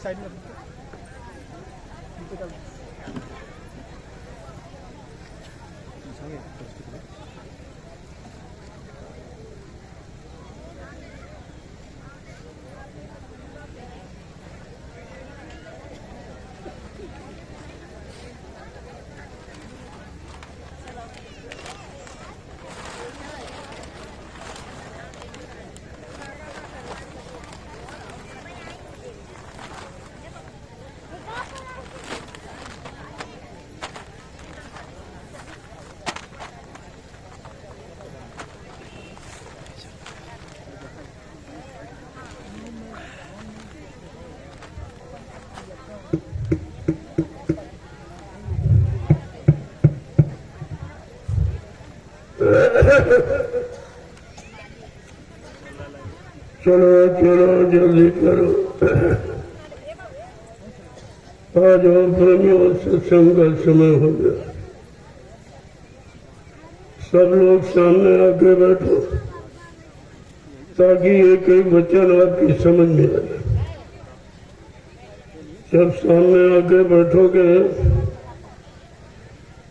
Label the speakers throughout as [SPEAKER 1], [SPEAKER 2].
[SPEAKER 1] Side में
[SPEAKER 2] चलो चलो जल्दी करो। आज प्रेमियों सत्संग का समय हो गया। सब लोग सामने आके बैठो ताकि एक एक वचन आपकी समझ में आए। जब सामने आके बैठोगे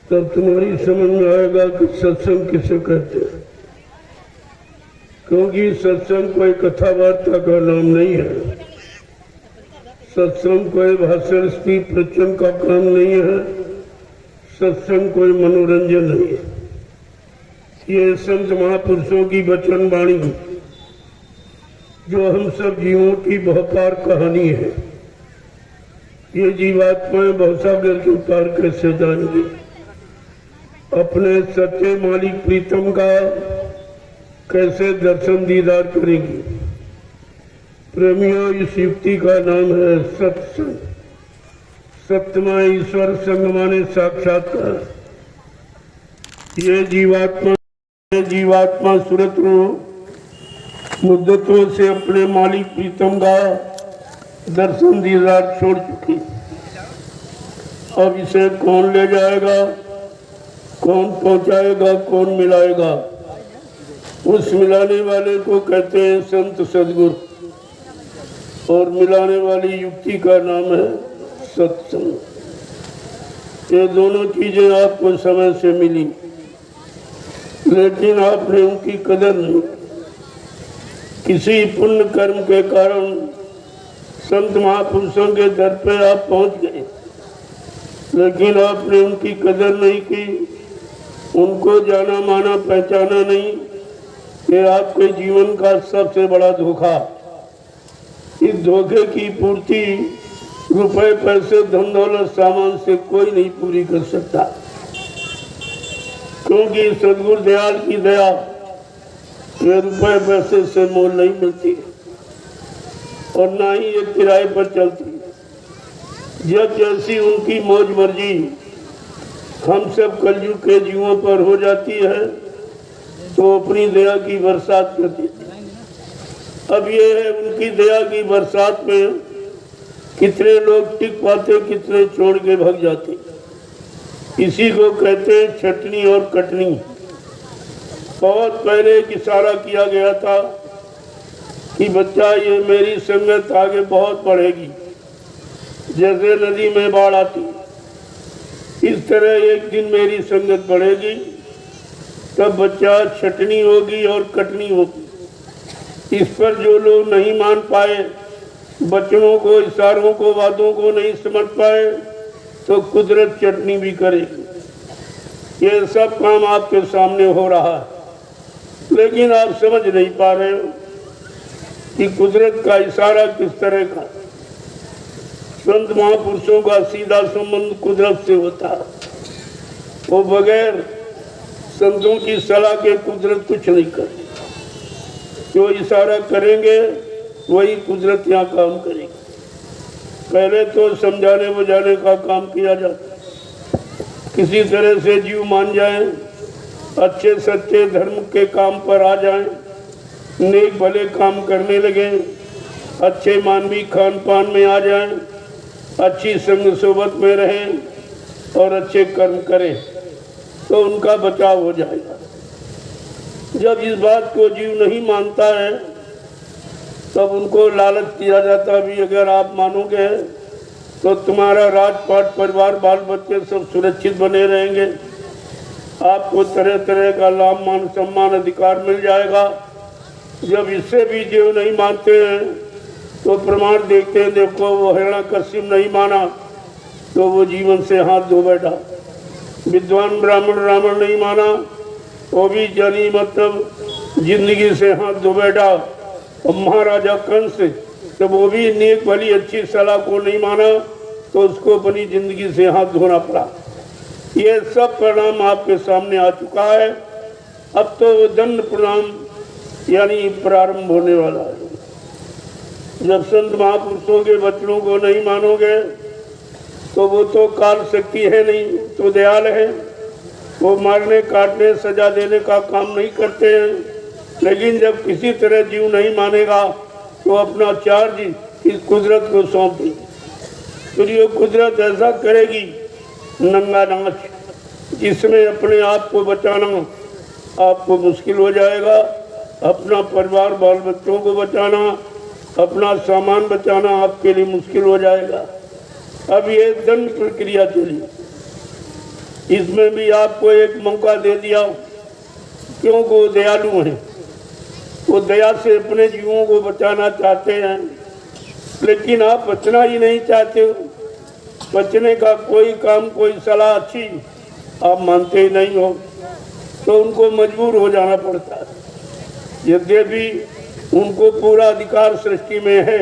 [SPEAKER 2] तब तुम्हारी समझ में आएगा कि सत्संग किसे कहते हैं। क्योंकि सत्संग कोई कथा वार्ता का नाम नहीं है, सत्संग कोई भाषण स्पीच प्रवचन का काम नहीं है, सत्संग कोई मनोरंजन नहीं है। ये संत महापुरुषों की वचन वाणी जो हम सब जीवों की बहुपार कहानी है। ये जीवात्माएं भवसागर के पार कैसे जाएंगी, अपने सच्चे मालिक प्रीतम का कैसे दर्शन दीदार करेंगी। प्रेमियों, इस युक्ति का नाम है सत्संग। सत्यमा ईश्वर संग माने साक्षात्कार। ये जीवात्मा सुरत मुद्दतों से अपने मालिक प्रीतम का दर्शन दीदार छोड़ चुकी। अब इसे कौन ले जाएगा, कौन पहुंचाएगा, कौन मिलाएगा? उस मिलाने वाले को कहते हैं संत सदगुरु, और मिलाने वाली युक्ति का नाम है सत्संग। ये दोनों चीजें आपको समय से मिली, लेकिन आपने उनकी कदर नहीं। किसी पुण्य कर्म के कारण संत महापुरुषों के दर पे आप पहुंच गए, लेकिन आपने उनकी कदर नहीं की, उनको जाना माना पहचाना नहीं। ये आपके जीवन का सबसे बड़ा धोखा। इस धोखे की पूर्ति रुपए पैसे धन दौलत सामान से कोई नहीं पूरी कर सकता, क्योंकि सदगुरु दयाल की दया ये रुपए पैसे से मोल नहीं मिलती और ना ही ये किराए पर चलती। जब जैसी उनकी मौज मर्जी हम सब कलयुग के जीवों पर हो जाती है तो अपनी दया की बरसात करती है। अब ये है उनकी दया की बरसात में कितने लोग टिक पाते, कितने छोड़ के भाग जाते। इसी को कहते हैं छटनी और कटनी। बहुत पहले एक इशारा किया गया था कि बच्चा ये मेरी संगत आगे बहुत बढ़ेगी, जैसे नदी में बाढ़ आती इस तरह एक दिन मेरी संगत बढ़ेगी, तब बच्चा छटनी होगी और कटनी होगी। इस पर जो लोग नहीं मान पाए, बच्चों को, इशारों को, वादों को नहीं समझ पाए, तो कुदरत चटनी भी करेगी। ये सब काम आपके सामने हो रहा है, लेकिन आप समझ नहीं पा रहे हो कि कुदरत का इशारा किस तरह का। संत महापुरुषों का सीधा संबंध कुदरत से होता है। वो बगैर संतों की सलाह के कुदरत कुछ नहीं करती। जो इशारा करेंगे वही कुदरत यहाँ काम करेगी। पहले तो समझाने बुझाने का काम किया जाता, किसी तरह से जीव मान जाए, अच्छे सच्चे धर्म के काम पर आ जाएं, नेक भले काम करने लगे, अच्छे मानवीय खान पान में आ जाएं, अच्छी संग सोबत में रहें और अच्छे कर्म करें, तो उनका बचाव हो जाएगा। जब इस बात को जीव नहीं मानता है तब उनको लालच दिया जाता भी, अगर आप मानोगे तो तुम्हारा राजपाट परिवार बाल बच्चे सब सुरक्षित बने रहेंगे, आपको तरह तरह का लाभ मान सम्मान अधिकार मिल जाएगा। जब इससे भी जीव नहीं मानते हैं तो प्रमाण देखते हैं, देखो वो हिरण्यकश्यप नहीं माना तो वो जीवन से हाथ धो बैठा, विद्वान ब्राह्मण नहीं माना वो भी जानी मतलब जिंदगी से हाथ धो बैठा, और महाराजा कंस जब वो भी नेक भली अच्छी सलाह को नहीं माना तो उसको अपनी जिंदगी से हाथ धोना पड़ा। ये सब परिणाम आपके सामने आ चुका है। अब तो दंड परिणाम यानी प्रारंभ होने वाला है। जब संत महापुरुषों के वचनों को नहीं मानोगे तो वो तो काल शक्ति है नहीं, तो दयाल है, वो मारने काटने सजा देने का काम नहीं करते हैं। लेकिन जब किसी तरह जीव नहीं मानेगा तो अपना चार्ज इस कुदरत को सौंप देगी। तो ये कुदरत ऐसा करेगी नंगा नाच, जिसमें अपने आप को बचाना आपको मुश्किल हो जाएगा, अपना परिवार बाल बच्चों को बचाना, अपना सामान बचाना आपके लिए मुश्किल हो जाएगा। अब ये दंड प्रक्रिया चली, इसमें भी आपको एक मौका दे दिया, क्योंकि वो दयालु हैं, वो दया से अपने जीवों को बचाना चाहते हैं, लेकिन आप बचना ही नहीं चाहते हो। बचने का कोई काम कोई सलाह अच्छी आप मानते ही नहीं हो, तो उनको मजबूर हो जाना पड़ता है। यद्यपि उनको पूरा अधिकार सृष्टि में है,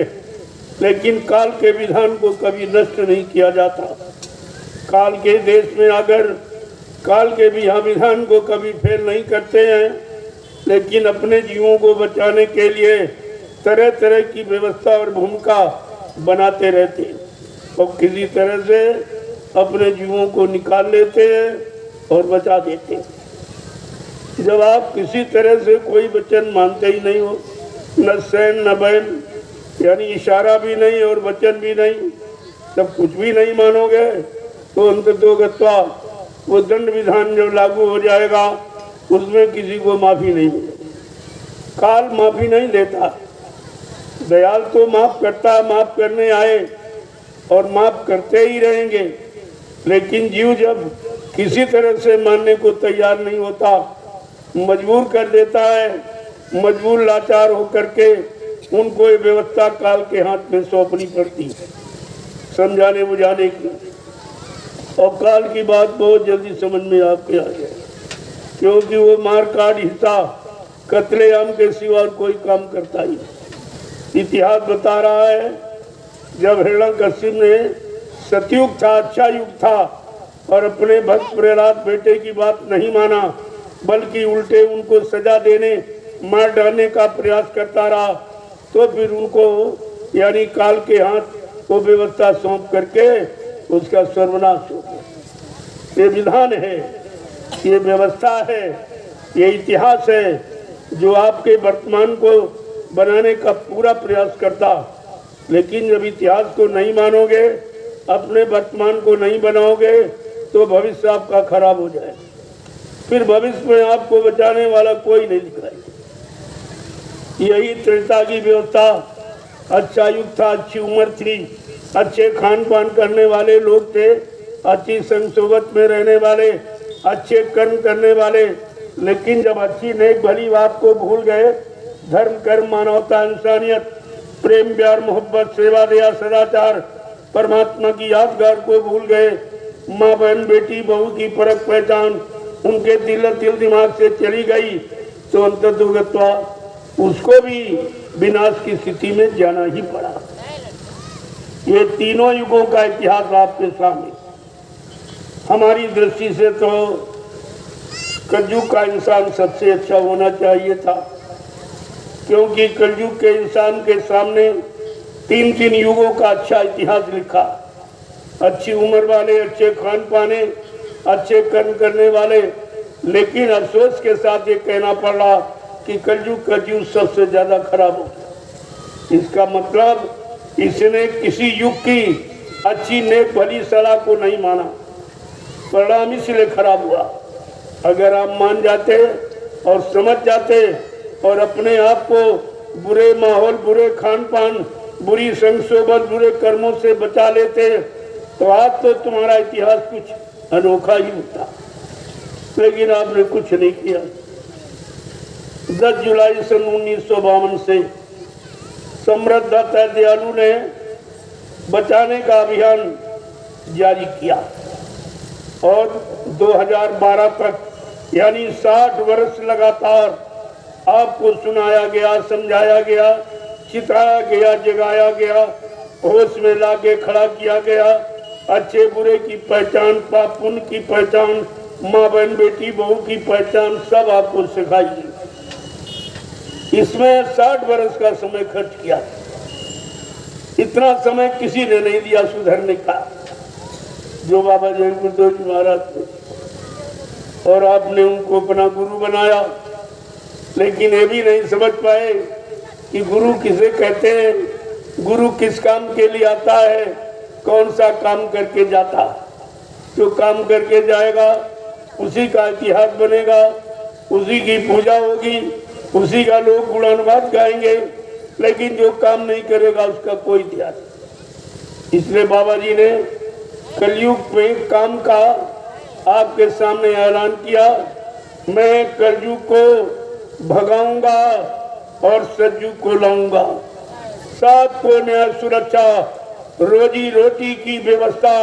[SPEAKER 2] लेकिन काल के विधान को कभी नष्ट नहीं किया जाता। काल के देश में अगर काल के भी यहाँ विधान को कभी फेल नहीं करते हैं, लेकिन अपने जीवों को बचाने के लिए तरह तरह की व्यवस्था और भूमिका बनाते रहते हैं और किसी तरह से अपने जीवों को निकाल लेते हैं और बचा देते हैं। जब आप किसी तरह से कोई वचन मानते ही नहीं हो, न सैन न बैन, यानी इशारा भी नहीं और वचन भी नहीं, तब कुछ भी नहीं मानोगे तो अंततोगत्वा वो दंड विधान जब लागू हो जाएगा उसमें किसी को माफ़ी नहीं मिलेगी। काल माफ़ी नहीं देता, दयाल तो माफ़ करता, माफ़ करने आए और माफ़ करते ही रहेंगे, लेकिन जीव जब किसी तरह से मानने को तैयार नहीं होता, मजबूर कर देता है, मजबूर लाचार होकर के उनको ये व्यवस्था काल के हाथ में सौंपनी पड़ती है समझाने बुझाने की। और काल की बात बहुत जल्दी समझ में आपके आ जाए, क्योंकि वो मार काट हिंसा कत्लेआम के सिवा कोई काम करता ही नहीं। इतिहास बता रहा है, जब हिरण्यकश्यप ने सतयुग था, अच्छा युग था, और अपने भक्त प्रहलाद बेटे की बात नहीं माना, बल्कि उल्टे उनको सजा देने मार डालने का प्रयास करता रहा, तो फिर उनको यानी काल के हाथ वो व्यवस्था सौंप करके उसका सर्वनाश हो गया। ये विधान है, ये व्यवस्था है, ये इतिहास है जो आपके वर्तमान को बनाने का पूरा प्रयास करता। लेकिन जब इतिहास को नहीं मानोगे, अपने वर्तमान को नहीं बनाओगे, तो भविष्य आपका खराब हो जाए। फिर भविष्य में आपको बचाने वाला कोई नहीं दिखाएगा। यही त्रेता की व्यवस्था, अच्छा युग था, अच्छी उम्र थी, अच्छे खान पान करने वाले लोग थे, अच्छी संग सोबत में रहने वाले, अच्छे कर्म करने वाले, लेकिन जब अच्छी नेक भली बात को भूल गए, धर्म कर्म मानवता इंसानियत प्रेम प्यार मोहब्बत सेवा दया सदाचार परमात्मा की यादगार को भूल गए, माँ बहन बेटी बहू की परख पहचान उनके दिल दिमाग से चली गई, तो अंततोगत्वा उसको भी विनाश की स्थिति में जाना ही पड़ा। ये तीनों युगों का इतिहास आपके सामने। हमारी दृष्टि से तो कलयुग का इंसान सबसे अच्छा होना चाहिए था, क्योंकि कलयुग के इंसान के सामने तीन तीन युगों का अच्छा इतिहास लिखा। अच्छी उम्र वाले, अच्छे खान पाने, अच्छे कर्म करने वाले, लेकिन अफसोस के साथ ये कहना पड़ रहा कि कलयुग का जीव सबसे ज्यादा खराब हो गया। इसका मतलब इसने किसी युग की अच्छी नेक भली सलाह को नहीं माना, परिणाम इसलिए खराब हुआ। अगर आप मान जाते और समझ जाते और अपने आप को बुरे माहौल, बुरे खान पान, बुरी संग सोबत, बुरे कर्मों से बचा लेते तो आज तो तुम्हारा इतिहास कुछ अनोखा ही होता। लेकिन आपने कुछ नहीं किया। 10 जुलाई सन 1952 से सम्राट दाता दयालु ने बचाने का अभियान जारी किया और 2012 तक यानी 60 वर्ष लगातार आपको सुनाया गया, समझाया गया, चिताया गया, जगाया गया, होश में लाके खड़ा किया गया। अच्छे बुरे की पहचान, पाप पुण्य की पहचान, माँ बहन बेटी बहू की पहचान सब आपको सिखाई। इसमें 60 वर्ष का समय खर्च किया। इतना समय किसी ने नहीं दिया सुधरने का जो बाबा जैन गुरुदेव जी महाराज थे, और आपने उनको अपना गुरु बनाया। लेकिन ये भी नहीं समझ पाए कि गुरु किसे कहते हैं, गुरु किस काम के लिए आता है, कौन सा काम करके जाता। जो काम करके जाएगा उसी का इतिहास बनेगा, उसी की पूजा होगी, उसी का लोग गुणानुवाद गाएंगे। लेकिन जो काम नहीं करेगा उसका कोई इतिहास। इसलिए बाबा जी ने कलयुग में काम का आपके सामने ऐलान किया, मैं कलयुग को भगाऊंगा और सतयुग को लाऊंगा। सबको न्याय, सुरक्षा, रोजी रोटी की व्यवस्था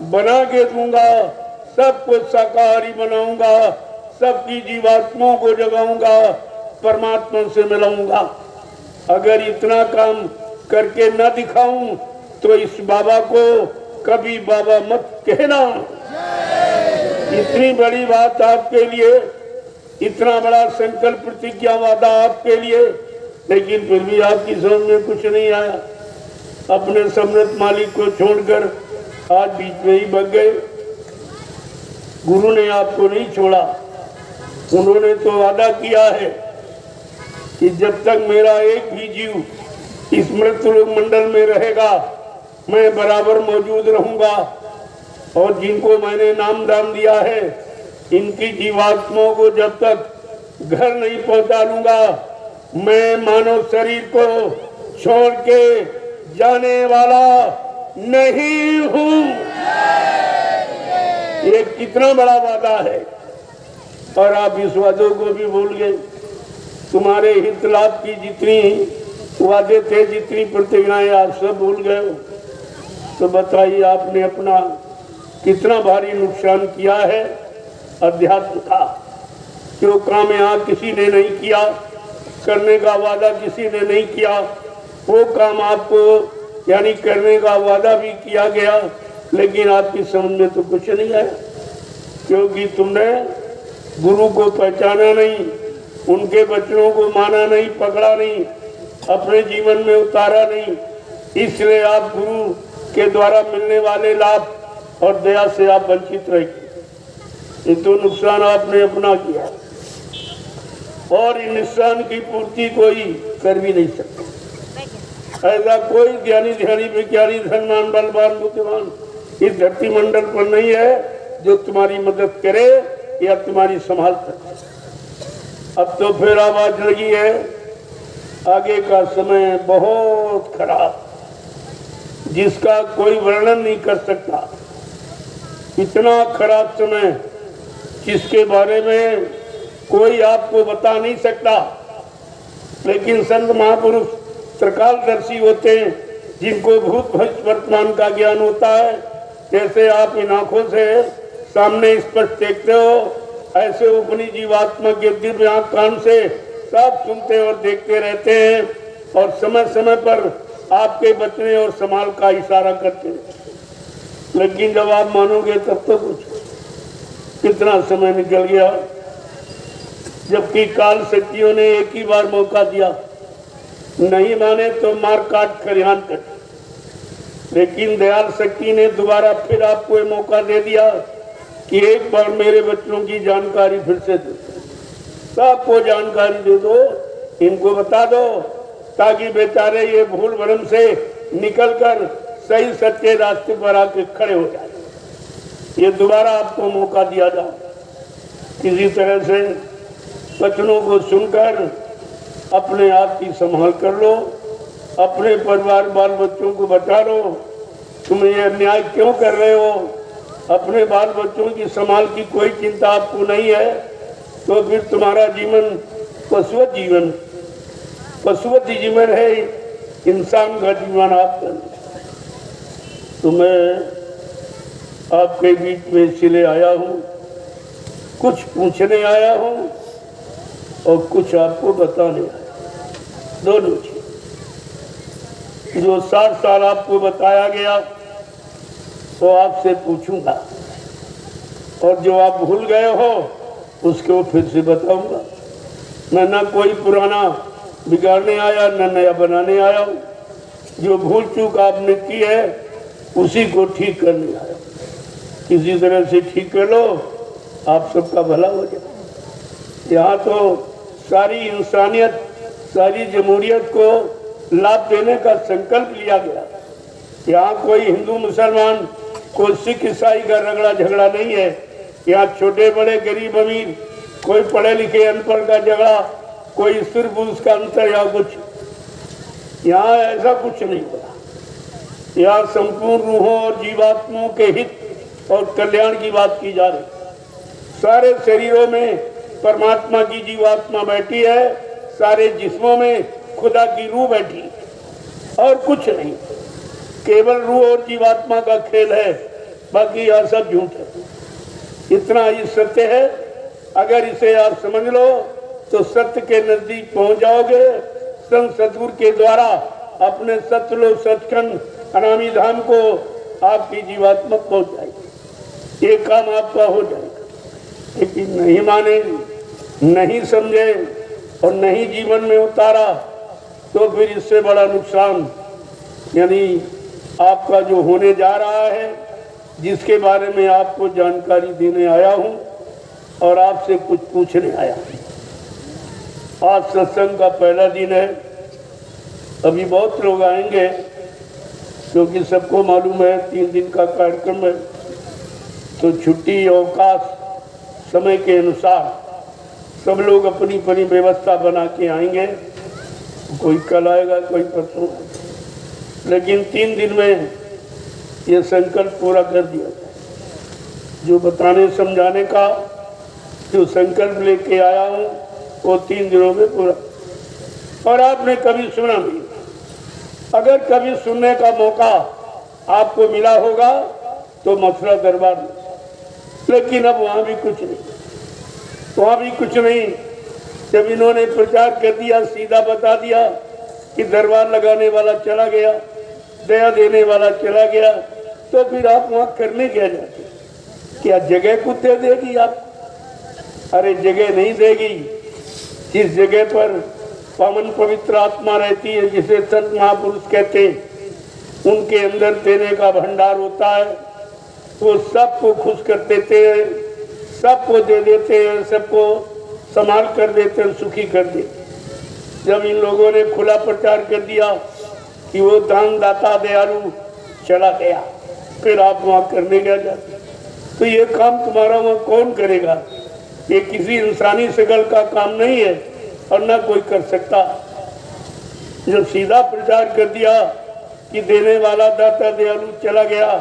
[SPEAKER 2] बना के दूंगा, सबको शाकाहारी बनाऊंगा, सबकी जीवात्माओं को जगाऊंगा, परमात्मा से मिलाऊंगा। अगर इतना काम करके न दिखाऊं तो इस बाबा को कभी बाबा मत कहना। इतनी बड़ी बात आपके लिए, इतना बड़ा संकल्प, प्रतिज्ञा, वादा आपके लिए, लेकिन फिर भी आपकी समझ में कुछ नहीं आया। अपने सम्राट मालिक को छोड़कर आज बीच में ही भग गए। गुरु ने आपको नहीं छोड़ा। उन्होंने तो वादा किया है कि जब तक मेरा एक भी जीव इस मृत्यु मंडल में रहेगा मैं बराबर मौजूद रहूंगा, और जिनको मैंने नाम दान दिया है इनकी जीवात्माओं को जब तक घर नहीं पहुंचा लूंगा मैं मानव शरीर को छोड़ के जाने वाला नहीं हूं। ये कितना बड़ा वादा है, और आप इस वादों को भी भूल गए। तुम्हारे हित लाभ की जितनी वादे थे, जितनी प्रतिज्ञाएं, आप सब भूल गए। तो बताइए आपने अपना कितना भारी नुकसान किया है अध्यात्म का। जो काम यहाँ किसी ने नहीं किया, करने का वादा किसी ने नहीं किया, वो काम आपको यानी करने का वादा भी किया गया, लेकिन आपकी समझ में तो कुछ नहीं आया, क्योंकि तुमने गुरु को पहचाना नहीं, उनके वचनों को माना नहीं, पकड़ा नहीं, अपने जीवन में उतारा नहीं। इसलिए आप गुरु के द्वारा मिलने वाले लाभ और दया से आप वंचित रहे। ये तो नुकसान आपने अपना किया, और इन नुकसान की पूर्ति कोई कर भी नहीं सकता। ऐसा कोई ज्ञानी, ध्यानी, विज्ञानी, धनवान, बलवान, बुद्धिमान इस धरती मंडल पर नहीं है जो तुम्हारी मदद करे या तुम्हारी संभाल सके। अब तो फिर आवाज लगी है, आगे का समय बहुत खराब, जिसका कोई वर्णन नहीं कर सकता। इतना खराब समय जिसके बारे में कोई आपको बता नहीं सकता। लेकिन संत महापुरुष त्रिकालदर्शी होते हैं, जिनको भूत भविष्य वर्तमान का ज्ञान होता है। जैसे आप इन आंखों से सामने स्पष्ट देखते हो, ऐसे अपनी जीवात्मा के दिव्य आंख कान से सब सुनते और देखते रहते हैं, और समय समय पर आपके बचने और संभाल का इशारा करते हैं। लेकिन जब आप मानोगे तब तो कुछ, कितना समय निकल गया, जबकि काल शक्तियों ने एक ही बार मौका दिया, नहीं माने तो मार काट खरिहान कर। लेकिन दयाल शक्ति ने दोबारा फिर आपको ये मौका दे दिया कि एक बार मेरे बच्चों की जानकारी फिर से दो, सबको जानकारी दे दो, इनको बता दो, ताकि बेचारे ये भूल भ्रम से निकलकर सही सच्चे रास्ते पर आके खड़े हो जाए। ये दोबारा आपको मौका दिया जाए। किसी तरह से वचनों को सुनकर अपने आप की संभाल कर लो, अपने परिवार बाल बच्चों को बचा लो। तुम ये अन्याय क्यों कर रहे हो? अपने बाल बच्चों की संभाल की कोई चिंता आपको नहीं है तो फिर तुम्हारा जीवन पशुवत जीवन है, इंसान का जीवन आपका। तो मैं आपके बीच में इसलिए आया हूँ, कुछ पूछने आया हूँ और कुछ आपको बताने आया, दोनों चीज। जो 60 साल आपको बताया गया वो आपसे पूछूंगा, और जो आप भूल गए हो उसको फिर से बताऊंगा। मैं ना कोई पुराना बिगाड़ने आया ना नया बनाने आया हूँ। जो भूल चूक आपने की है उसी को ठीक करने आया। किसी तरह से ठीक कर लो, आप सबका भला हो जाए। यहाँ तो सारी इंसानियत, सारी जमहूरियत को लाभ देने का संकल्प लिया गया। यहाँ कोई हिंदू मुसलमान, कोई सिख ईसाई का रगड़ा झगड़ा नहीं है। यहाँ छोटे बड़े गरीब अमीर, कोई पढ़े लिखे अनपढ़ का झगड़ा, कोई स्त्री पुरुष का अंतर या कुछ, यहाँ ऐसा कुछ नहीं हुआ। यहाँ संपूर्ण रूहों और जीवात्माओं के हित और कल्याण की बात की जा रही। सारे शरीरों में परमात्मा की जीवात्मा बैठी है, सारे जिस्मों में खुदा की रूह बैठी, और कुछ नहीं। केवल रूह और जीवात्मा का खेल है, बाकी यह सब झूठ है। इतना ही सत्य है। अगर इसे आप समझ लो तो सत्य के नजदीक पहुंच जाओगे। संत सतगुरु के द्वारा अपने सतलोक सचखंड अनामी धाम को आपकी जीवात्मा पहुंच जाएगी। ये काम आपका हो जाएगा। लेकिन नहीं माने, नहीं समझे और नहीं जीवन में उतारा तो फिर इससे बड़ा नुकसान, यानी आपका जो होने जा रहा है, जिसके बारे में आपको जानकारी देने आया हूं और आपसे कुछ पूछने आया हूं। आज सत्संग का पहला दिन है। अभी बहुत लोग आएंगे क्योंकि सबको मालूम है 3 दिन का कार्यक्रम है, तो छुट्टी अवकाश समय के अनुसार सब लोग अपनी अपनी व्यवस्था बना के आएंगे। कोई कल आएगा, कोई परसों, लेकिन 3 दिन में ये संकल्प पूरा कर दिया जाए। जो बताने समझाने का जो संकल्प लेके आया हूँ वो 3 दिनों में पूरा। और आपने कभी सुना नहीं, अगर कभी सुनने का मौका आपको मिला होगा तो मथुरा दरबार में, लेकिन अब वहाँ भी कुछ नहीं, वहाँ भी कुछ नहीं। जब इन्होंने प्रचार कर दिया, सीधा बता दिया कि दरबार लगाने वाला चला गया, दया देने वाला चला गया, तो फिर आप वहाँ करने क्या जाते? क्या जगह कुत्ते देगी आप? अरे जगह नहीं देगी। जिस जगह पर पावन पवित्र आत्मा रहती है, जिसे संत महापुरुष कहते हैं, उनके अंदर देने का भंडार होता है। वो सबको खुश कर देते हैं, सबको दे देते हैं, सबको संभाल कर देते हैं, सुखी कर देते। जब इन लोगों ने खुला प्रचार कर दिया कि वो दान दाता दयालु चला गया, फिर आप वहाँ करने क्या जाते? तो ये काम तुम्हारा वहाँ कौन करेगा? ये किसी इंसानी शकल का काम नहीं है और ना कोई कर सकता। जब सीधा प्रचार कर दिया कि देने वाला दाता दयालु चला गया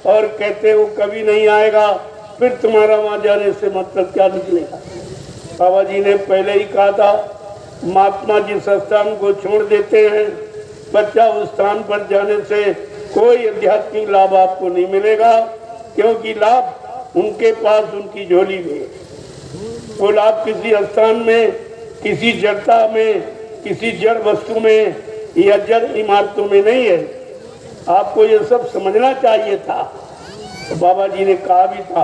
[SPEAKER 2] और कहते वो कभी नहीं आएगा, फिर तुम्हारा वहाँ जाने से मतलब क्या निकलेगा? बाबा जी ने पहले ही कहा था, महात्मा जिस स्थान को छोड़ देते हैं, बच्चा उस स्थान पर जाने से कोई आध्यात्मिक लाभ आपको नहीं मिलेगा, क्योंकि लाभ उनके पास उनकी झोली में। वो लाभ किसी स्थान में, किसी जड़ता में, किसी जड़ वस्तु में या जड़ इमारतों में नहीं है। आपको ये सब समझना चाहिए था। तो बाबा जी ने कहा भी था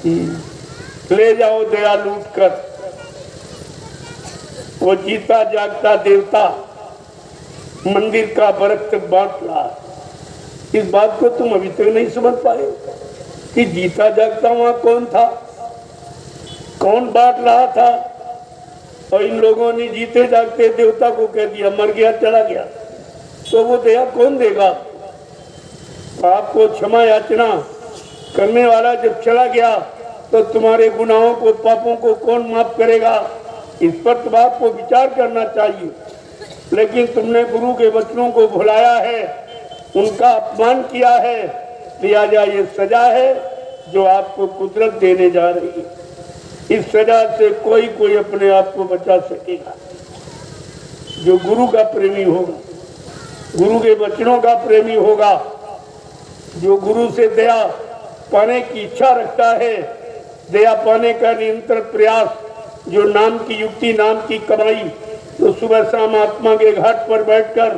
[SPEAKER 2] कि ले जाओ दया लूट कर, वो जीता जागता देवता मंदिर का बरक तक बांट रहा। इस बात को तुम अभी तक नहीं समझ पाए कि जीता जागता वहां कौन था, कौन बांट रहा था। और इन लोगों ने जीते जागते देवता को कह दिया मर गया चला गया, तो वो दया कौन देगा? आपको क्षमा याचना करने वाला जब चला गया तो तुम्हारे गुनाहों को, पापों को कौन माफ करेगा? इस पर तो आपको विचार करना चाहिए। लेकिन तुमने गुरु के वचनों को भुलाया है, उनका अपमान किया है, लिहाजा ये सजा है जो आपको कुदरत देने जा रही है। इस सजा से कोई अपने आप को बचा सकेगा। जो गुरु का प्रेमी होगा, गुरु के वचनों का प्रेमी होगा, जो गुरु से दया पाने की इच्छा रखता है, दया पाने का निरंतर प्रयास, जो नाम की युक्ति, नाम की कमाई, तो सुबह शाम आत्मा के घाट पर बैठकर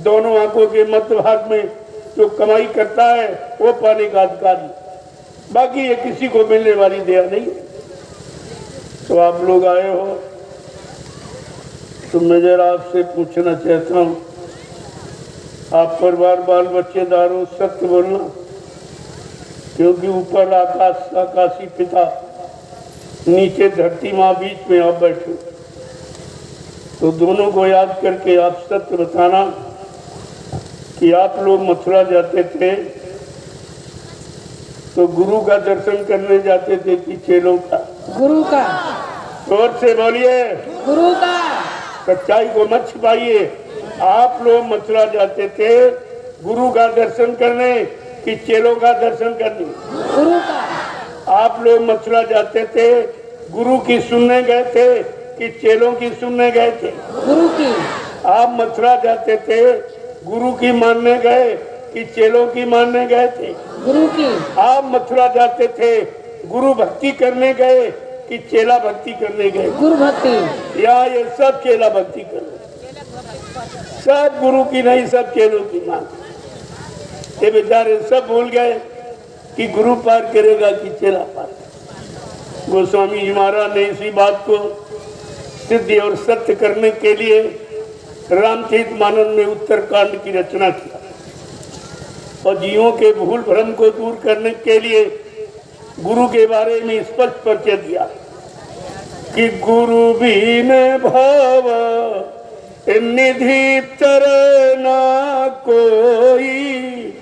[SPEAKER 2] दोनों आंखों के मध्य भाग में जो कमाई करता है वो पाने का अधिकारी। बाकी ये किसी को मिलने वाली दया नहीं। तो आप लोग आए हो तो मैं जरा आपसे पूछना चाहता हूँ, आप परिवार बाल बच्चेदारों सत्य बोलना, क्योंकि ऊपर आकाश आकाशी पिता, नीचे धरती माँ, बीच में आप बैठे, तो दोनों को याद करके आप सत्य बताना कि आप लोग मथुरा जाते थे तो गुरु का दर्शन करने जाते थे कि चेलों का?
[SPEAKER 1] गुरु का।
[SPEAKER 2] जोर से बोलिए,
[SPEAKER 1] गुरु का।
[SPEAKER 2] सच्चाई को मत छिपाइए। आप लोग मथुरा जाते थे गुरु का दर्शन करने कि चेलों का दर्शन करने?
[SPEAKER 1] गुरु का।
[SPEAKER 2] आप लोग मथुरा जाते थे गुरु की सुनने गए थे कि चेलों की सुनने गए थे?
[SPEAKER 1] गुरु की।
[SPEAKER 2] आप मथुरा जाते थे गुरु की मानने गए कि चेलों की मानने गए थे?
[SPEAKER 1] गुरु की। आप
[SPEAKER 2] मथुरा जाते थे गुरु भक्ति करने गए कि चेला भक्ति करने गए?
[SPEAKER 1] गुरु भक्ति।
[SPEAKER 2] या ये सब चेला भक्ति कर रहे, सब गुरु की नहीं, सब चेलों की मान। ये बेचारे सब भूल गए कि गुरु पार करेगा कि चेला पार। गोस्वामी जी महाराज ने इसी बात को सिद्ध और सत्य करने के लिए रामचरितमानस में उत्तरकांड की रचना किया और जीवों के भूल भ्रम को दूर करने के लिए गुरु के बारे में स्पष्ट परिचय दिया कि गुरु बिन भव निधि तरना कोई,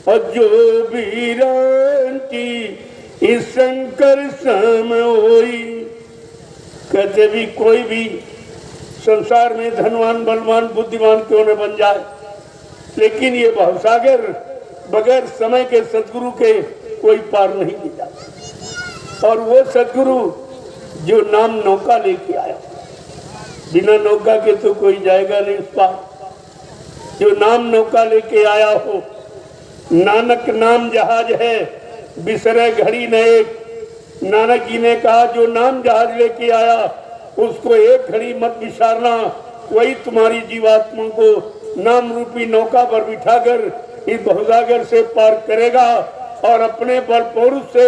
[SPEAKER 2] और जो बीरंती इस शंकर सम होई। कहते भी कोई भी संसार में धनवान, बलवान, बुद्धिमान क्यों न बन जाए, लेकिन ये भवसागर बगैर समय के सदगुरु के कोई पार नहीं ले जाता। और वो सदगुरु जो नाम नौका लेके आया, बिना नौका के तो कोई जाएगा नहीं उस पार। जो नाम नौका लेके आया हो, नानक नाम जहाज है बिसरे घड़ी न एक। नानक जी ने कहा जो नाम जहाज लेके आया उसको एक घड़ी मत विसारना, वही तुम्हारी जीवात्मा को नाम रूपी नौका पर बिठाकर इस भवसागर से पार करेगा और अपने बल पौरुष से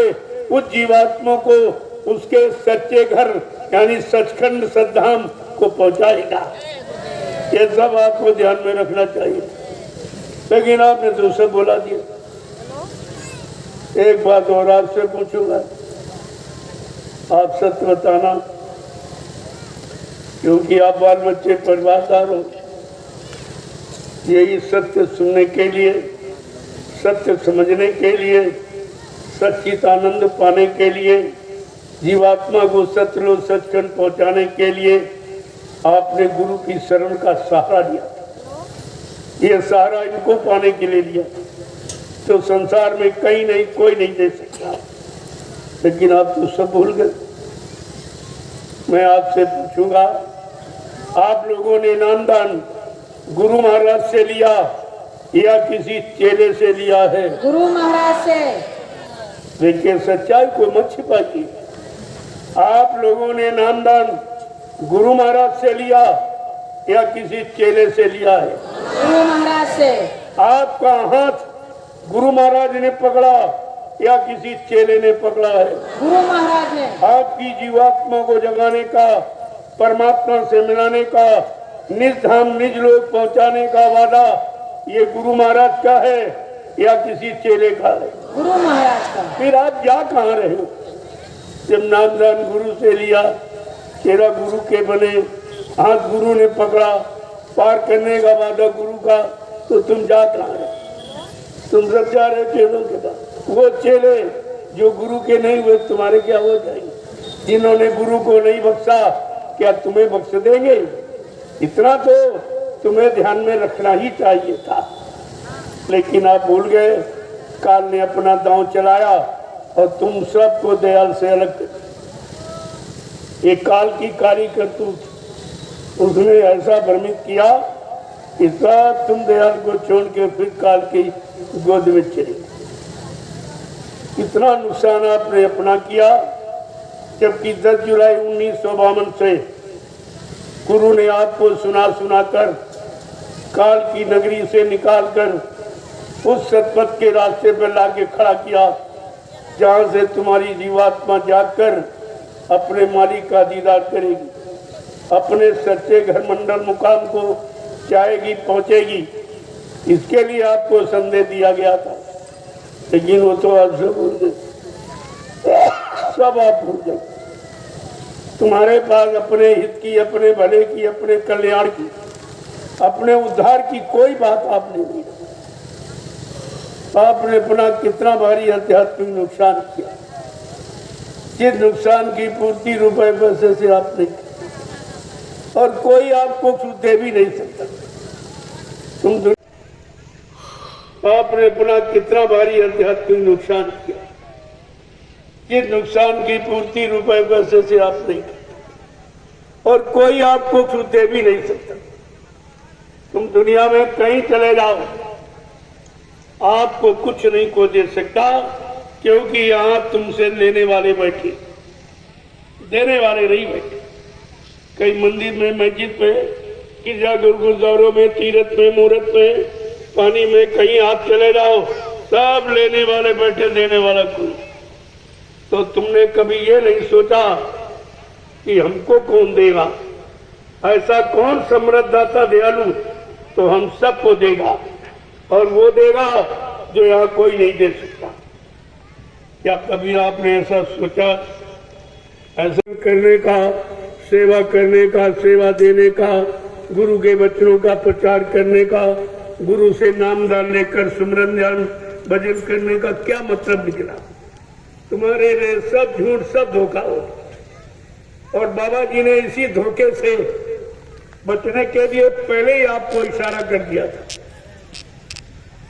[SPEAKER 2] उस जीवात्मा को उसके सच्चे घर यानी सचखंड सद्धाम को पहुंचाएगा। ये सब आपको ध्यान में रखना चाहिए। लेकिन आपने तो सब बोला दिया। एक बात और आपसे पूछूंगा, आप सत्य बताना, क्योंकि आप बाल बच्चे परिवारदार हो। यही सत्य सुनने के लिए, सत्य समझने के लिए, सच्चिदानंद पाने के लिए, जीवात्मा को सतलोक सचखंड पहुंचाने के लिए आपने गुरु की शरण का सहारा लिया। ये सहारा इनको पाने के लिए लिया तो संसार में कहीं नहीं, कोई नहीं दे सकता। लेकिन आप तो सब भूल गए। मैं आपसे पूछूंगा, आप लोगों ने नामदान गुरु महाराज से लिया या किसी चेले से लिया है?
[SPEAKER 1] गुरु महाराज से।
[SPEAKER 2] देखिए, सच्चाई को मत छिपाइए। आप लोगों ने नामदान गुरु महाराज से लिया या किसी चेले से लिया है?
[SPEAKER 1] गुरु महाराज से।
[SPEAKER 2] आपका हाथ गुरु महाराज ने पकड़ा या किसी चेले ने पकड़ा है?
[SPEAKER 1] गुरु महाराज ने। आपकी
[SPEAKER 2] जीवात्मा को जगाने का, परमात्मा से मिलाने का, निज धाम निज लोक पहुंचाने का वादा ये गुरु महाराज का है या किसी चेले का है?
[SPEAKER 1] गुरु महाराज का।
[SPEAKER 2] फिर आप जा कहाँ रहे हो? जब नामदान गुरु से लिया, चेला गुरु के बने, हाथ गुरु ने पकड़ा, पार करने का वादा गुरु का, तो तुम जा कहाँ रहे? तुम सब जा रहे चेलों के पास। वो चेले जो गुरु के नहीं हुए तुम्हारे क्या हो जाएंगे? जिन्होंने गुरु को नहीं बख्शा क्या तुम्हें बख्श देंगे? इतना तो तुम्हें ध्यान में रखना ही चाहिए था, लेकिन आप भूल गए। काल ने अपना दांव चलाया और तुम सबको दयाल से अलग कर। ये काल की कारी करतूत, उसने ऐसा भ्रमित किया कि सब तुम दयाल को छोड़ के फिर काल की गोद में चले। कितना नुकसान आपने अपना किया, जबकि 10 जुलाई 1952 से गुरु ने आपको सुना सुनाकर काल की नगरी से निकालकर उस सतपथ के रास्ते पर लाके खड़ा किया, जहां से तुम्हारी जीवात्मा जाकर अपने मालिक का दीदार करेगी, अपने सच्चे घर मंडल मुकाम को जाएगी, पहुंचेगी। इसके लिए आपको संदेश दिया गया था, लेकिन वो तो आज सब भूल गए, सब आप भूल गए। तुम्हारे पास अपने हित की, अपने भले की, अपने कल्याण की, अपने उद्धार की कोई बात आपने नहीं। आपने अपना कितना भारी आध्यात्मिक नुकसान किया, जिस नुकसान की पूर्ति रुपए पैसे से आपने की, और कोई आपको कुछ दे भी नहीं सकता। आपने अपना कितना भारी आध्यात्मिक नुकसान किया, जिस नुकसान की पूर्ति रुपए पैसे से आपने की, और कोई आपको कुछ दे भी नहीं सकता। तुम दुनिया में कहीं चले जाओ, आपको कुछ नहीं को दे सकता, क्योंकि यहां तुमसे लेने वाले बैठे, देने वाले नहीं बैठे। कई मंदिर में, मस्जिद में, गिरजा गुरुद्वारों में, तीर्थ में, मूर्त में, पानी में, कहीं आप चले जाओ, सब लेने वाले बैठे, देने वाला कोई। तो तुमने कभी ये नहीं सोचा कि हमको कौन देगा? ऐसा कौन समृद्धदाता दयालु तो हम सबको देगा, और वो देगा जो यहाँ कोई नहीं दे सकता। क्या कभी आपने ऐसा सोचा? ऐसा करने का, सेवा करने का, सेवा देने का, गुरु के वचनों का प्रचार करने का, गुरु से नाम दान लेकर सुमरन ध्यान भजन करने का क्या मतलब निकला? तुम्हारे लिए सब झूठ, सब धोखा हो। और बाबा जी ने इसी धोखे से बचने के लिए पहले ही आपको इशारा कर दिया था,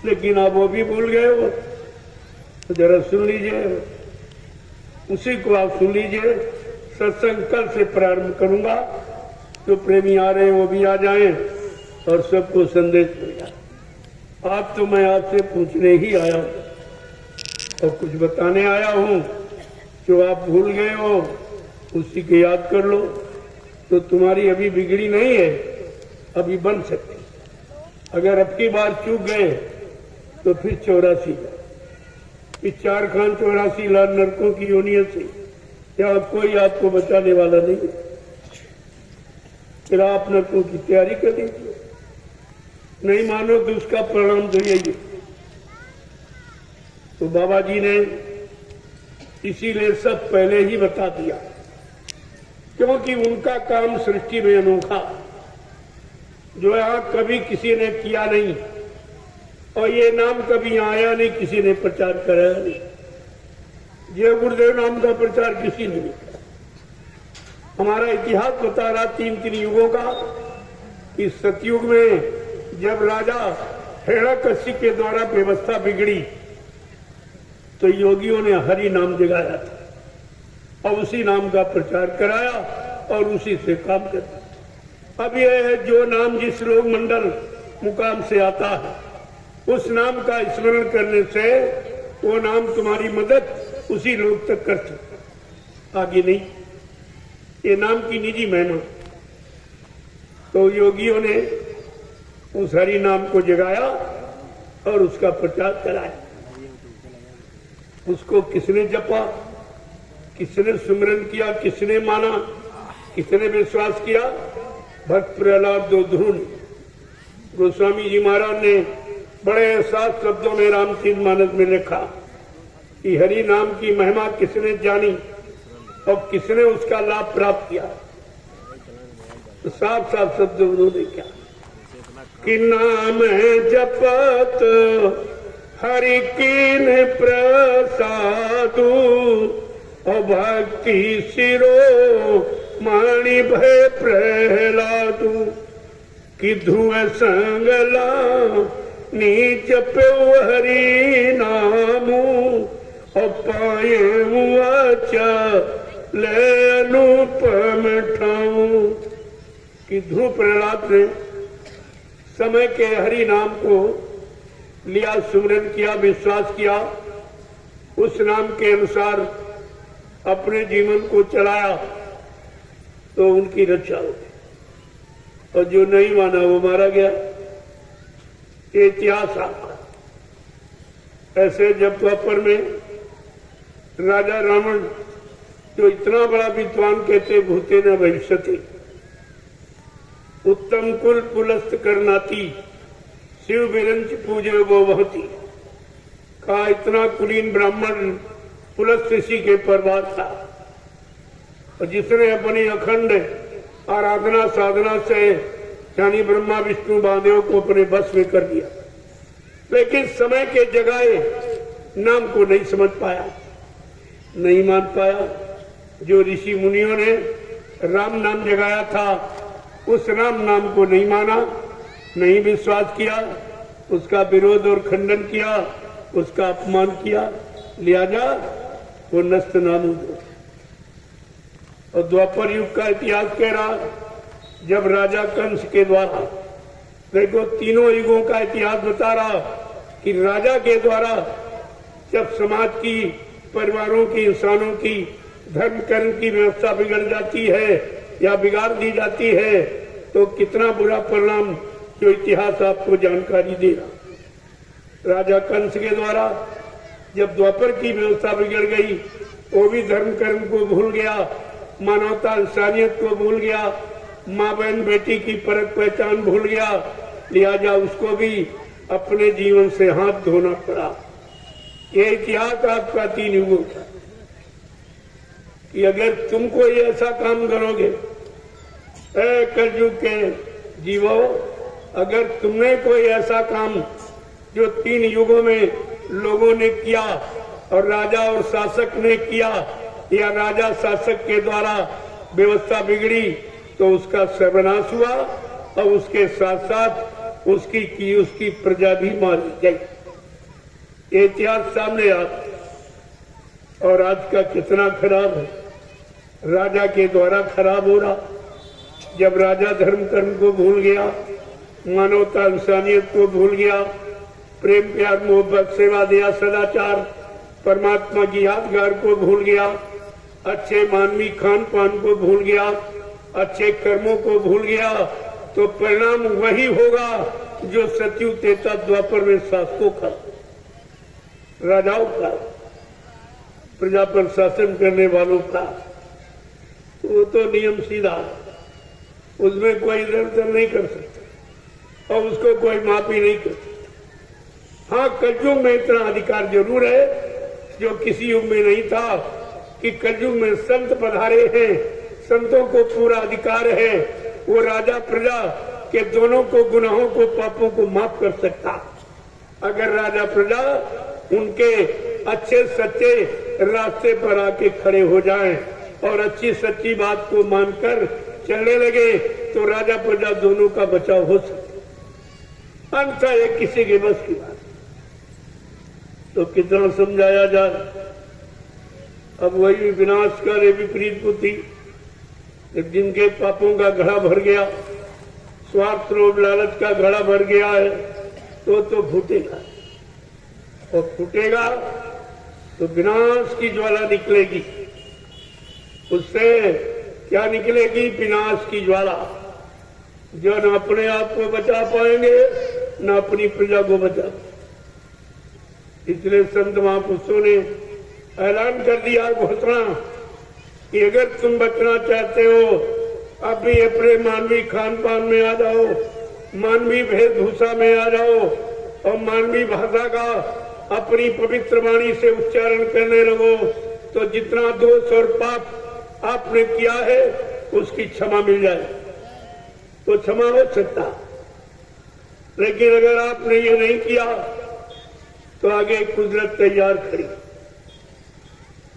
[SPEAKER 2] लेकिन आप वो भी भूल गए हो। तो जरा सुन लीजिए, उसी को आप सुन लीजिए। सत्संग कल से प्रारंभ करूंगा, जो प्रेमी आ रहे हैं वो भी आ जाएं और सबको संदेश मिलेगा। आप तो मैं आपसे पूछने ही आया हूं और कुछ बताने आया हूं। जो आप भूल गए हो उसी को याद कर लो, तो तुम्हारी अभी बिगड़ी नहीं है, अभी बन सकती। अगर अब की बार चूक गए तो फिर 84 इस 4 खान 84 लाख नरकों की योनियों से क्या कोई आपको बचाने वाला नहीं है। फिर आप नरकों की तैयारी कर लीजिए। नहीं मानो तो उसका परिणाम तो यही। तो बाबा जी ने इसीलिए सब पहले ही बता दिया, क्योंकि उनका काम सृष्टि में अनोखा, जो यहां कभी किसी ने किया नहीं, और ये नाम कभी आया नहीं, किसी ने प्रचार कराया नहीं। जय गुरुदेव नाम का प्रचार किसी ने नहीं किया। हमारा इतिहास बता रहा 3 युगों का। इस सतयुग में जब राजा हिरण्यकशिपु के द्वारा व्यवस्था बिगड़ी, तो योगियों ने हरि नाम जगाया था और उसी नाम का प्रचार कराया और उसी से काम करता। अब यह है, जो नाम जिस लोक मंडल मुकाम से आता है, उस नाम का स्मरण करने से वो नाम तुम्हारी मदद उसी लोक तक कर सकता, आगे नहीं। ये नाम की निजी महिमा। तो योगियों ने उस हरि नाम को जगाया और उसका प्रचार कराया। उसको किसने जपा, किसने सुमिरन किया, किसने माना, किसने विश्वास किया? भक्त प्रहलाद दोधरू ने। गोस्वामी जी महाराज ने बड़े 7 शब्दों में रामचरितमानस में लिखा कि हरि नाम की महिमा किसने जानी और किसने उसका लाभ प्राप्त किया। तो साफ शब्द उन्होंने क्या कि नाम है जपत हरि कीन प्रसादु भक्ति सिरो माणि भय प्रहलादु कि ध्रुव संगला नीच पे हरि नामु पाए ले अनुपम ठाऊ। कि ध्रुव प्रहलाद ने समय के हरि नाम को लिया, सुमरन किया, विश्वास किया, उस नाम के अनुसार अपने जीवन को चलाया तो उनकी रक्षा हो गई। और जो नहीं माना वो मारा गया। ये इतिहास आपका। ऐसे जब द्वापर में राजा रावण, जो इतना बड़ा विद्वान कहते भूते न भविष्यति, उत्तम कुल पुलस्त करनाती, शिव विरंच पूजे वो वहती, का इतना कुलीन ब्राह्मण पुलस्त ऋषि के परवार था, और जिसने अपनी अखंड आराधना साधना से यानी ब्रह्मा विष्णु महादेव को अपने बस में कर दिया। लेकिन समय के जगाए नाम को नहीं समझ पाया, नहीं मान पाया। जो ऋषि मुनियों ने राम नाम जगाया था, उस राम नाम को नहीं माना, नहीं विश्वास किया, उसका विरोध और खंडन किया, उसका अपमान किया, लिहाजा वो नष्ट नामूद हो। और द्वापर युग का इतिहास कह रहा, जब राजा कंस के द्वारा, देखो तीनों युगों का इतिहास बता रहा कि राजा के द्वारा जब समाज की, परिवारों की, इंसानों की धर्म कर्म की व्यवस्था बिगड़ जाती है या बिगाड़ दी जाती है तो कितना बुरा परिणाम, जो इतिहास आपको जानकारी दे रहा। राजा कंस के द्वारा जब द्वापर की व्यवस्था बिगड़ गई, वो भी धर्म कर्म को भूल गया, मानवता इंसानियत को भूल गया, माँ बहन बेटी की परख पहचान भूल गया, लिहाजा उसको भी अपने जीवन से हाथ धोना पड़ा। ये इतिहास आपका तीन युगों का, कि अगर तुम कोई ऐसा काम करोगे, कलयुग के जीवो, अगर तुमने कोई ऐसा काम जो तीन युगों में लोगों ने किया और राजा और शासक ने किया, या राजा शासक के द्वारा व्यवस्था बिगड़ी, तो उसका सर्वनाश हुआ और उसके साथ साथ उसकी प्रजा भी मारी गई। ये इतिहास सामने आता। और आज का कितना खराब है, राजा के द्वारा खराब हो रहा। जब राजा धर्म कर्म को भूल गया, मानवता इंसानियत को भूल गया, प्रेम प्यार मोहब्बत सेवा दया सदाचार परमात्मा की यादगार को भूल गया, अच्छे मानवीय खान पान को भूल गया, अच्छे कर्मों को भूल गया, तो परिणाम वही होगा जो सतयुग त्रेता द्वापर में शासकों का, राजाओं का, प्रजा पर शासन करने वालों का। वो तो नियम सीधा, उसमें कोई इधर उधर नहीं कर सकता और उसको कोई माफी नहीं कर सकता। हाँ, कलयुग में इतना अधिकार जरूर है जो किसी युग में नहीं था, कि कलयुग में संत पधारे हैं, संतों को पूरा अधिकार है, वो राजा प्रजा के दोनों को, गुनाहों को, पापों को माफ कर सकता। अगर राजा प्रजा उनके अच्छे सच्चे रास्ते पर आके खड़े हो जाएं और अच्छी सच्ची बात को मानकर चलने लगे, तो राजा प्रजा दोनों का बचाव हो सकता। अन्यथा ये किसी के बस की बात। तो कितना समझाया जाए। अब वही विनाश करे विपरीत बुद्धि, जिनके पापों का घड़ा भर गया, स्वार्थ लोभ लालच का घड़ा भर गया है, तो फूटेगा। और फूटेगा तो विनाश की ज्वाला निकलेगी। उससे क्या निकलेगी? विनाश की ज्वाला, जो न अपने आप को बचा पाएंगे न अपनी प्रजा को बचा। इसलिए संत महापुरुषों ने ऐलान कर दिया, घोषणा, कि अगर तुम बचना चाहते हो, अभी अपने मानवीय खान पान में आ जाओ, मानवीय वेशभूषा में आ जाओ और मानवीय भाषा का अपनी पवित्र वाणी से उच्चारण करने लगो, तो जितना दोष और पाप आपने किया है उसकी क्षमा मिल जाए, तो क्षमा हो सकता। लेकिन अगर आपने ये नहीं किया, तो आगे कुदरत तैयार खड़ी,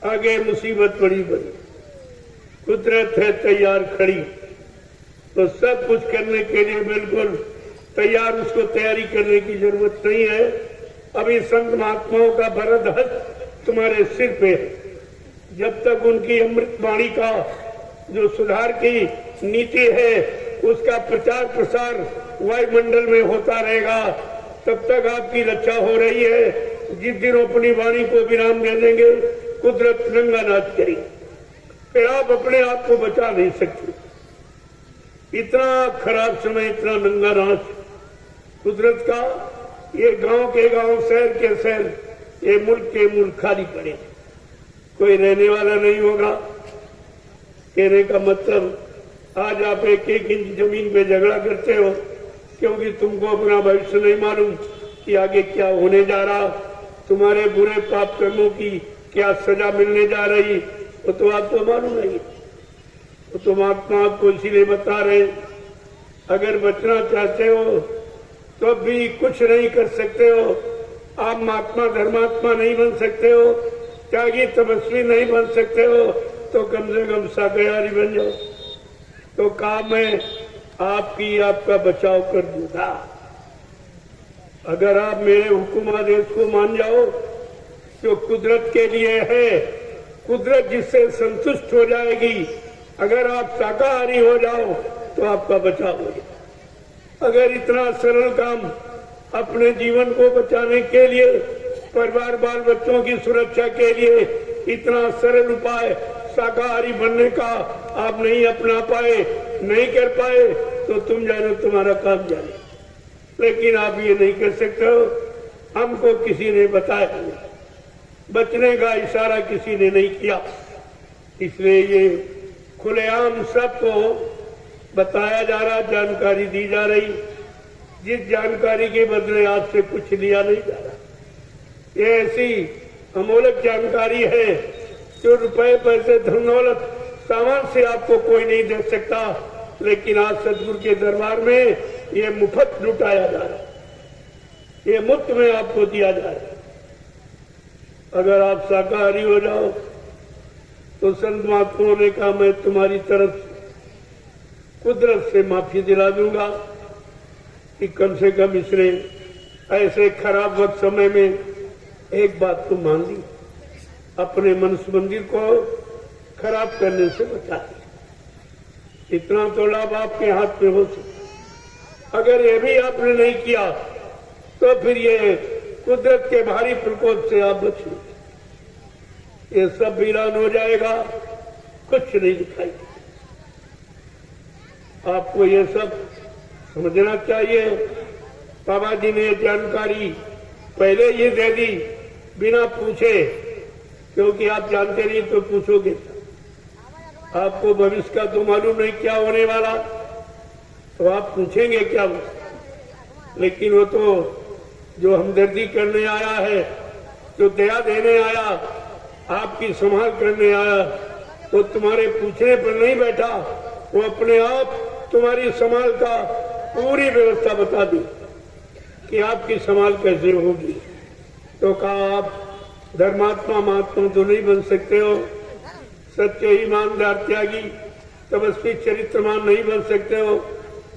[SPEAKER 2] आगे मुसीबत बड़ी बड़ी, कुदरत है तैयार खड़ी, तो सब कुछ करने के लिए बिल्कुल तैयार, उसको तैयारी करने की जरूरत नहीं है। अभी संत महात्माओं का भरत हस्त तुम्हारे सिर पे है। जब तक उनकी अमृत वाणी का जो सुधार की नीति है उसका प्रचार प्रसार वायुमंडल में होता रहेगा, तब तक आपकी रक्षा हो रही है। जिस दिन अपनी वाणी को विराम दे देंगे, कुदरत नंगा नाच करेगी, फिर आप अपने आप को बचा नहीं सकते। इतना खराब समय, इतना नंगा नाच कुदरत का। ये गांव के गांव, शहर के शहर, ये मुल्क के मुल्क खाली पड़े, कोई रहने वाला नहीं होगा। कहने का मतलब, आज आप एक एक इंच जमीन पे झगड़ा करते हो क्योंकि तुमको अपना भविष्य नहीं मालूम कि आगे क्या होने जा रहा, तुम्हारे बुरे पाप कर्मों की क्या सजा मिलने जा रही, वो तो आपको मालूम नहीं। वो तो महात्मा आपको इसीलिए बता रहे, अगर बचना चाहते हो तो भी कुछ नहीं कर सकते हो। आप महात्मा धर्मात्मा नहीं बन सकते हो, त्यागी तपस्वी नहीं बन सकते हो, तो कम से कम शाकाहारी बन जाओ, तो काम मैं आपका बचाव कर दूंगा। अगर आप मेरे हुक्म आदेश को मान जाओ जो कुदरत के लिए है, कुदरत जिससे संतुष्ट हो जाएगी। अगर आप शाकाहारी हो जाओ तो आपका बचाव हो जाए। अगर इतना सरल काम अपने जीवन को बचाने के लिए, परिवार बाल बच्चों की सुरक्षा के लिए इतना सरल उपाय शाकाहारी बनने का आप नहीं अपना पाए, नहीं कर पाए, तो तुम जानो, तुम्हारा काम जाने। लेकिन आप ये नहीं कर सकते हो, हमको किसी ने बताया नहीं, बचने का इशारा किसी ने नहीं किया, इसलिए ये खुलेआम सबको बताया जा रहा, जानकारी दी जा रही। जिस जानकारी के बदले आपसे कुछ लिया नहीं जा रहा, ये ऐसी अमूल्य जानकारी है जो रुपए पैसे धन दौलत सामान से आपको कोई नहीं दे सकता, लेकिन आज सदगुरु के दरबार में ये मुफ्त लुटाया जा रहा है, ये मुफ्त में आपको दिया जा रहा है। अगर आप शाकाहारी हो जाओ तो संत महात्माओं ने कहा, मैं तुम्हारी तरफ कुदरत से माफी दिला दूंगा कि कम से कम इसने ऐसे खराब वक्त समय में एक बात तो मान ली, अपने मनुष्य मंदिर को खराब करने से बचा दिया। इतना तो लाभ आपके हाथ में हो सकता। अगर ये भी आपने नहीं किया तो फिर ये कुदरत के भारी प्रकोप से आप बचिए, ये सब वीरान हो जाएगा, कुछ नहीं दिखाई देगा। आपको ये सब समझना चाहिए। बाबा जी ने जानकारी पहले ये दे दी बिना पूछे, क्योंकि आप जानते नहीं तो पूछोगे, आपको भविष्य का तो मालूम नहीं क्या होने वाला, तो आप पूछेंगे क्या। लेकिन वो तो जो हमदर्दी करने आया है, जो दया देने आया, आपकी संभाल करने आया, वो तुम्हारे पूछने पर नहीं बैठा, वो अपने आप तुम्हारी संभाल का पूरी व्यवस्था बता दी कि आपकी संभाल कैसे होगी। तो कहा, आप धर्मात्मा महात्मा तो नहीं बन सकते हो, सच्चे ईमानदार त्यागी तपस्वी चरित्रमान नहीं बन सकते हो,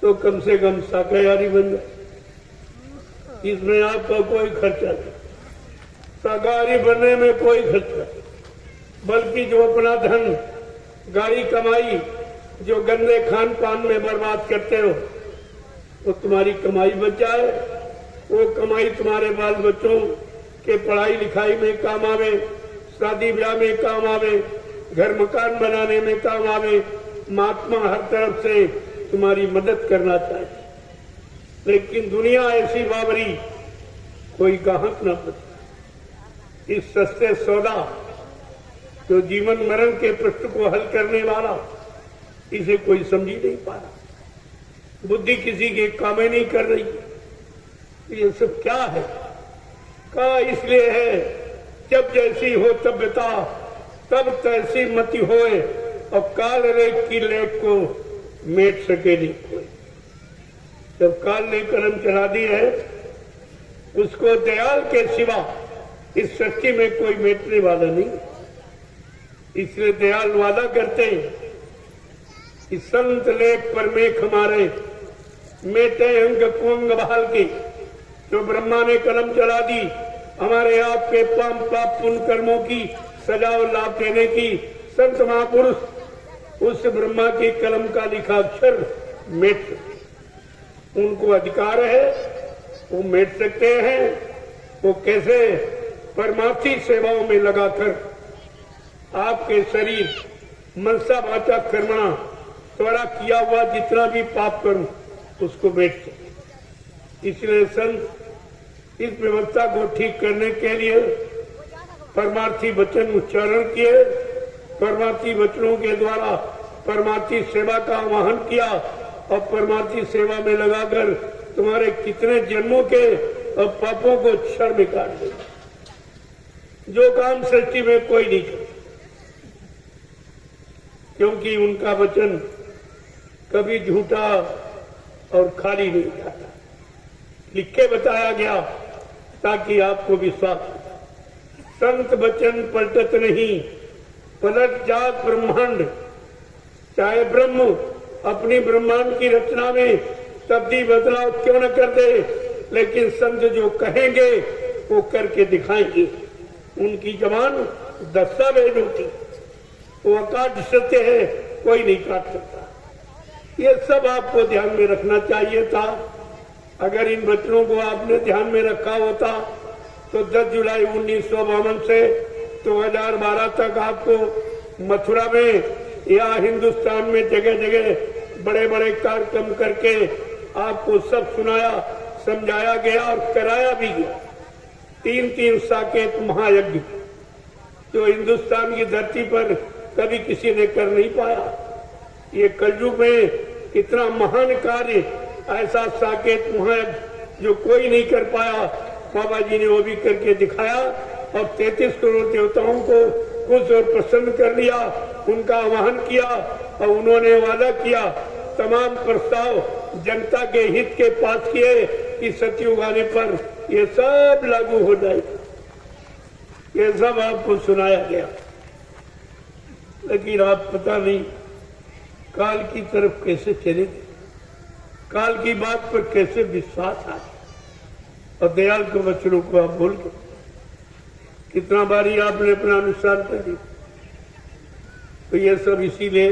[SPEAKER 2] तो कम से कम शाकाहारी बन जाओ। इसमें आपका कोई खर्चा नहीं, शाकाहारी बनने में कोई खर्चा नहीं, बल्कि जो अपना धन गाड़ी कमाई जो गंदे खान पान में बर्बाद करते हो, वो तुम्हारी कमाई बच जाए, वो कमाई तुम्हारे बाल बच्चों के पढ़ाई लिखाई में काम आवे, शादी ब्याह में काम आवे, घर मकान बनाने में काम आवे। महात्मा हर तरफ से तुम्हारी मदद करना चाहिए, लेकिन दुनिया ऐसी बावरी, कोई गाहक न बचे। इस सस्ते सौदा जो जीवन मरण के प्रश्न को हल करने वाला, इसे कोई समझ ही नहीं पा रहा, बुद्धि किसी के काम नहीं कर रही। ये सब क्या है? कहा इसलिए है, जब जैसी हो तब्यता तब तैसी मति होए, और काल रेख की लेख को मेट सके नहीं कोई। जब काल ने कलम चला दी है, उसको दयाल के सिवा इस सृष्टि में कोई मेटने वाला नहीं। इसलिए दयाल वादा करते हैं कि संत लेख पर मेघ हमारे मेटे अंग कुंग बहाल के। जो ब्रह्मा ने कलम चला दी हमारे आपके पाप पुण्य कर्मों की सजा और लाभ देने की, संत महापुरुष उस ब्रह्मा की कलम का लिखा अक्षर मेट, उनको अधिकार है, वो मेट सकते हैं। वो कैसे? परमार्थी सेवाओं में लगाकर आपके शरीर मनसा वाचा कर्मणा द्वारा किया हुआ जितना भी पाप कर्म उसको मेट। इसलिए संत इस व्यवस्था को ठीक करने के लिए परमार्थी वचन उच्चारण किए, परमार्थी वचनों के द्वारा परमार्थी सेवा का आह्वान किया और परमार्थी सेवा में लगाकर तुम्हारे कितने जन्मों के और पापों को क्षण में काट दे। जो काम सृष्टि में कोई नहीं करता, क्योंकि उनका वचन कभी झूठा और खाली नहीं जाता। लिख के बताया गया ताकि आपको विश्वास हो। संत वचन पलटत नहीं, पलट जात ब्रह्मांड। चाहे ब्रह्म अपनी ब्रह्मांड की रचना में तब्दीली बदलाव क्यों न कर दे, लेकिन संत जो कहेंगे वो करके दिखाएंगे। उनकी जबान दस्तावेज होती, वो अकाट सत्य है, कोई नहीं काट सकता। ये सब आपको ध्यान में रखना चाहिए था। अगर इन वचनों को आपने ध्यान में रखा होता तो 10 जुलाई 1952 से 2012 तक आपको मथुरा में या हिंदुस्तान में जगह जगह बड़े बड़े कार्यक्रम करके आपको सब सुनाया, समझाया गया और कराया भी गया। 3 साकेत महायज्ञ जो हिंदुस्तान की धरती पर कभी किसी ने कर नहीं पाया। ये कलयुग में इतना महान कार्य, ऐसा साकेत महायज्ञ जो कोई नहीं कर पाया, बाबा जी ने वो भी करके दिखाया और 33 करोड़ देवताओं को खुश और प्रसन्न कर लिया। उनका आह्वान किया और उन्होंने वादा किया तमाम प्रस्ताव जनता के हित के पास किए कि सतयुग आने पर ये सब लागू हो जाएगा। ये सब आपको सुनाया गया, लेकिन आप पता नहीं काल की तरफ कैसे चले गए, काल की बात पर कैसे विश्वास आया और दयाल के वचनों को आप भूल गए। कितना बारी आपने अपना अनुसार कर दिया। तो ये सब इसीलिए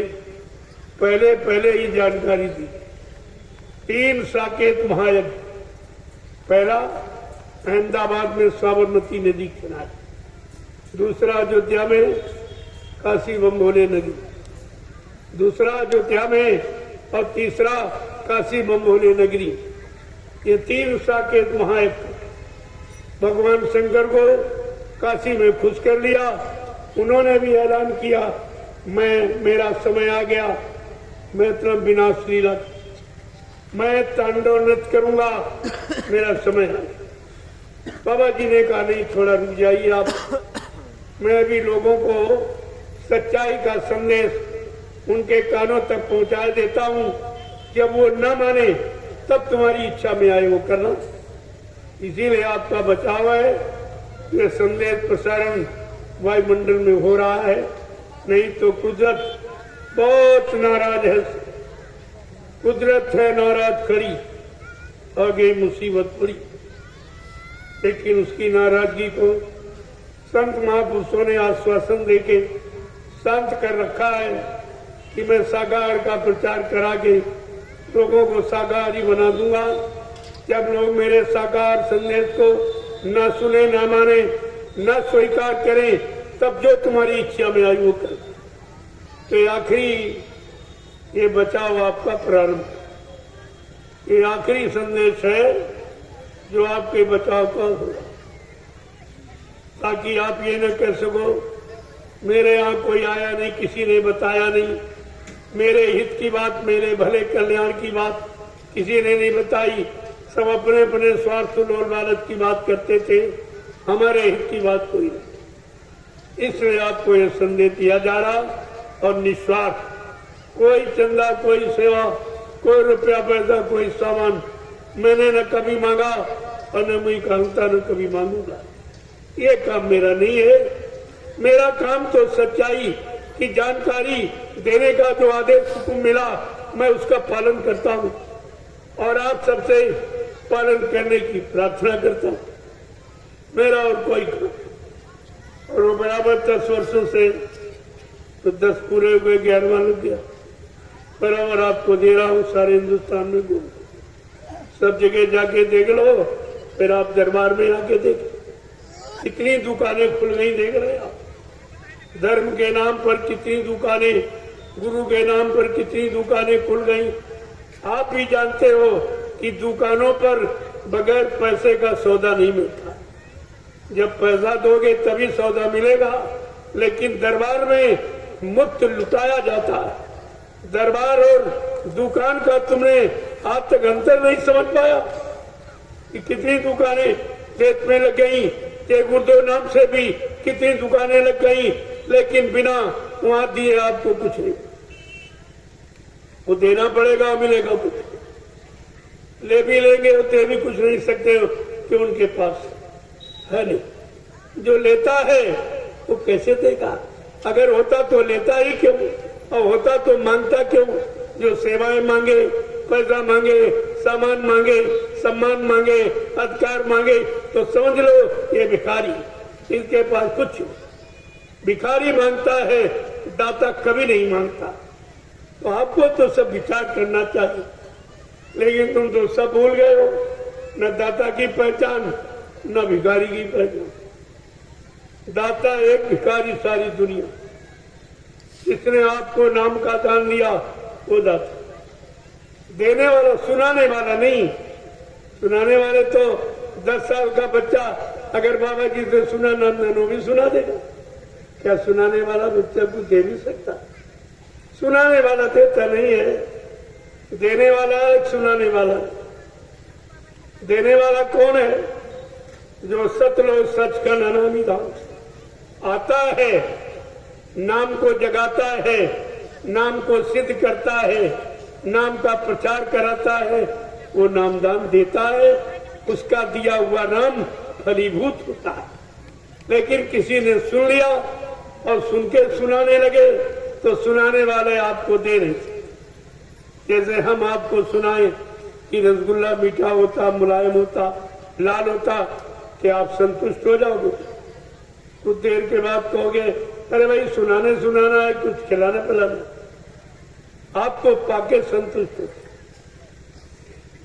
[SPEAKER 2] पहले ही जानकारी दी। 3 साकेत महायज्ञ, पहला अहमदाबाद में साबरमती नदी किनारे, दूसरा अयोध्या में काशी बम्भोले नदी, दूसरा अयोध्या में और तीसरा काशी बम्भोले नगरी। ये 3 साकेत महायज्ञ भगवान शंकर को काशी में खुश कर लिया। उन्होंने भी ऐलान किया मेरा समय आ गया, मैं इतना विनाश लीला, मैं तांडव नृत्य करूंगा, मेरा समय आ गया। बाबा जी ने कहा नहीं, थोड़ा रुक जाइए आप, मैं भी लोगों को सच्चाई का संदेश उनके कानों तक पहुंचा देता हूं। जब वो न माने तब तुम्हारी इच्छा में आए वो करना। इसीलिए आपका बचाव है। ये संदेश प्रसारण वायुमंडल में हो रहा है, नहीं तो कुदरत बहुत नाराज है। कुदरत है नाराज खड़ी, आगे मुसीबत पड़ी। लेकिन उसकी नाराजगी को संत महापुरुषों ने आश्वासन देके शांत कर रखा है कि मैं साकार का प्रचार करा के लोगों को साकार ही बना दूंगा। जब लोग मेरे साकार संदेश को न सुने, न माने, न स्वीकार करें, तब जो तुम्हारी इच्छा में आई वो कर। तो आखिरी ये बचाव आपका प्रारंभ, ये आखिरी संदेश है जो आपके बचाव का होगा, ताकि आप ये न कह सको मेरे यहाँ कोई आया नहीं, किसी ने बताया नहीं, मेरे हित की बात, मेरे भले कल्याण की बात किसी ने नहीं बताई। सब अपने अपने स्वार्थ और लालच की बात करते थे, हमारे हित की बात कोई नहीं। इसलिए आपको यह संदेश दिया जा रहा और निस्वार्थ, कोई चंदा, कोई सेवा, कोई रुपया पैसा, कोई सामान, मैंने न कभी मांगा और न मैं कहूँगा न कभी मांगूंगा। ये काम मेरा नहीं है। मेरा काम तो सच्चाई की जानकारी देने का जो आदेश हुक्म मिला मैं उसका पालन करता हूँ और आप सबसे पालन करने की प्रार्थना करता हूँ। मेरा और कोई काम और वो बराबर 10 वर्षों से तो 10 पूरे हुए 11वां लग गया। बराबर आपको दे रहा हूँ, सारे हिंदुस्तान में घूम सब जगह जाके देख लो, फिर आप दरबार में आके देख कितनी दुकानें खुल गई, देख रहे आप। धर्म के नाम पर कितनी दुकानें, गुरु के नाम पर कितनी दुकानें खुल गई। आप भी जानते हो कि दुकानों पर बगैर पैसे का सौदा नहीं मिलता। जब पैसा दोगे तभी सौदा मिलेगा, लेकिन दरबार में मुफ्त लुटाया जाता है। दरबार और दुकान का तुमने आज तक अंतर नहीं समझ पाया कि कितनी दुकानें देश में लग गई। ये गुरुदेव नाम से भी कितनी दुकानें लग गई, लेकिन बिना वहां दिए आपको कुछ नहीं। वो देना पड़ेगा, मिलेगा कुछ। ले भी लेंगे दे भी कुछ नहीं सकते हो कि उनके पास है नहीं। जो लेता है वो कैसे देगा? अगर होता तो लेता ही क्यों, और होता तो मांगता क्यों? जो सेवाएं मांगे, पैसा मांगे, सामान मांगे, सम्मान मांगे, अधिकार मांगे, तो समझ लो ये भिखारी, इसके पास कुछ। भिखारी मांगता है, दाता कभी नहीं मांगता। तो आपको तो सब विचार करना चाहिए, लेकिन तुम तो सब भूल गए हो। न दाता की पहचान, न भिखारी की पहचान। दाता एक, भिखारी सारी दुनिया। जिसने आपको नाम का दान दिया वो दाता। देने वाला, सुनाने वाला नहीं। सुनाने वाले तो 10 साल का बच्चा अगर बाबा जी से सुना नाम वो भी सुना देगा। क्या सुनाने वाला बच्चा को दे भी सकता? सुनाने वाला देता नहीं है, देने वाला एक, सुनाने वाला। देने वाला कौन है? जो सतलो सच का नामी धाम आता है, नाम को जगाता है, नाम को सिद्ध करता है, नाम का प्रचार कराता है, वो नामदान देता है। उसका दिया हुआ नाम फलीभूत होता है। लेकिन किसी ने सुन लिया और सुन के सुनाने लगे तो सुनाने वाले आपको दे नहीं। जैसे हम आपको सुनाएं कि रसगुल्ला मीठा होता, मुलायम होता, लाल होता, कि आप संतुष्ट हो जाओगे? कुछ देर के बाद कहोगे अरे भाई सुनाने सुनाना है, कुछ खिलाना पिलाना। आपको पाके संतुष्ट हो।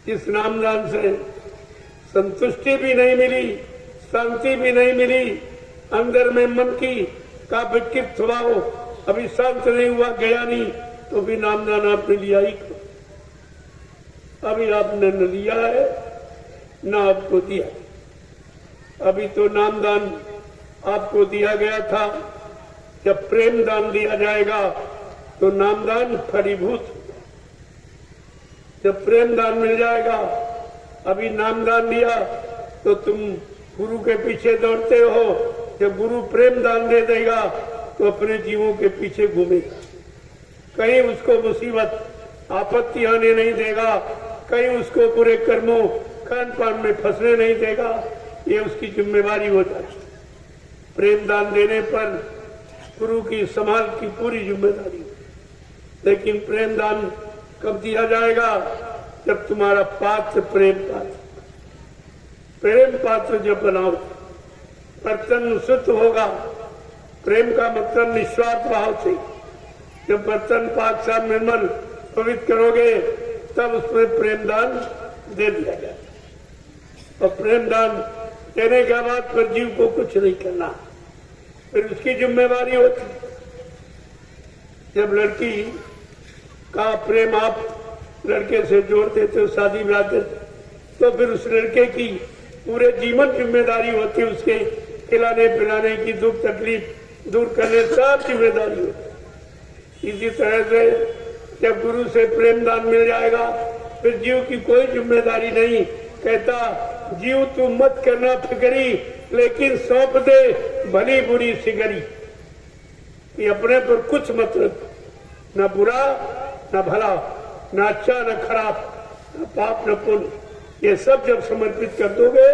[SPEAKER 2] इस नामदान से संतुष्टि भी नहीं मिली, शांति भी नहीं मिली। अंदर में मन की का विकृत हुआ हो, अभी शांत नहीं हुआ, गया नहीं, तो भी नामदान आपने लिया ही क्यों? अभी आपने न लिया है न आपको दिया। अभी तो नामदान आपको दिया गया था। जब प्रेम दान दिया जाएगा तो नामदान फलीभूत। जब प्रेम दान मिल जाएगा, अभी नामदान दिया तो तुम गुरु के पीछे दौड़ते हो। जब गुरु प्रेम दान दे देगा तो अपने जीवों के पीछे घूमेगा। कहीं उसको मुसीबत आपत्ति आने नहीं देगा, कहीं उसको बुरे कर्मों खान पान में फंसने नहीं देगा। ये उसकी जिम्मेवारी हो जाती। प्रेम दान देने पर गुरु की संभाल की पूरी जिम्मेदारी। लेकिन प्रेम दान कब दिया जाएगा? जब तुम्हारा पात्र प्रेम पात्र, प्रेम पात्र जब बनाओ, बर्तन शुद्ध होगा। प्रेम का मतलब निस्वार्थ भाव से। जब बर्तन पाक साफ निर्मल पवित्र करोगे तब उसमें प्रेम दान दे दिया जाए। और प्रेम दान देने के बाद फिर जीव को कुछ नहीं करना, फिर उसकी जिम्मेवारी होती। जब लड़की का प्रेम आप लड़के से जोड़ देते हो, शादी ब्याह देते, तो फिर उस लड़के की पूरे जीवन जिम्मेदारी होती है। उसके खिलाने पिलाने की, दुख तकलीफ दूर करने सब जिम्मेदारी होती। इसी तरह से जब गुरु से प्रेम दान मिल जाएगा फिर जीव की कोई जिम्मेदारी नहीं। कहता जीव तू मत करना फिक्री, लेकिन सौंप दे भली बुरी सिगरी। कि अपने पर कुछ मत रख, न बुरा न भला, न अच्छा न खराब, न पाप न पुण्य। ये सब जब समर्पित कर दोगे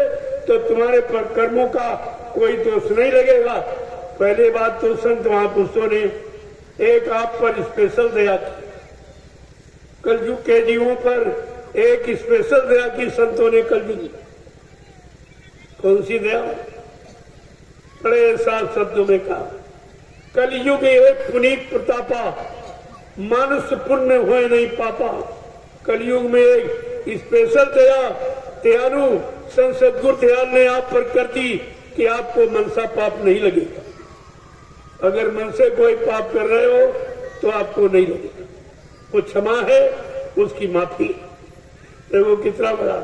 [SPEAKER 2] तो तुम्हारे पर कर्मों का कोई दोष नहीं लगेगा। पहले बात तो संत महापुरुषों ने एक आप पर स्पेशल दया की, कलयुग के जीवों पर एक स्पेशल दया की संतों ने कलयुग में। कौन सी दया? बड़े साफ शब्दों में कहा, कलयुग एक पुनीत प्रतापा, मानुष पुण्य होए नहीं पापा। कलयुग में एक स्पेशल दया दयालु संत सद्गुरु दयाल ने आप पर कर दी कि आपको मनसा पाप नहीं लगेगा। अगर मन से कोई पाप कर रहे हो तो आपको नहीं लगेगा, वो क्षमा है, उसकी माफी। देखो कितना बड़ा,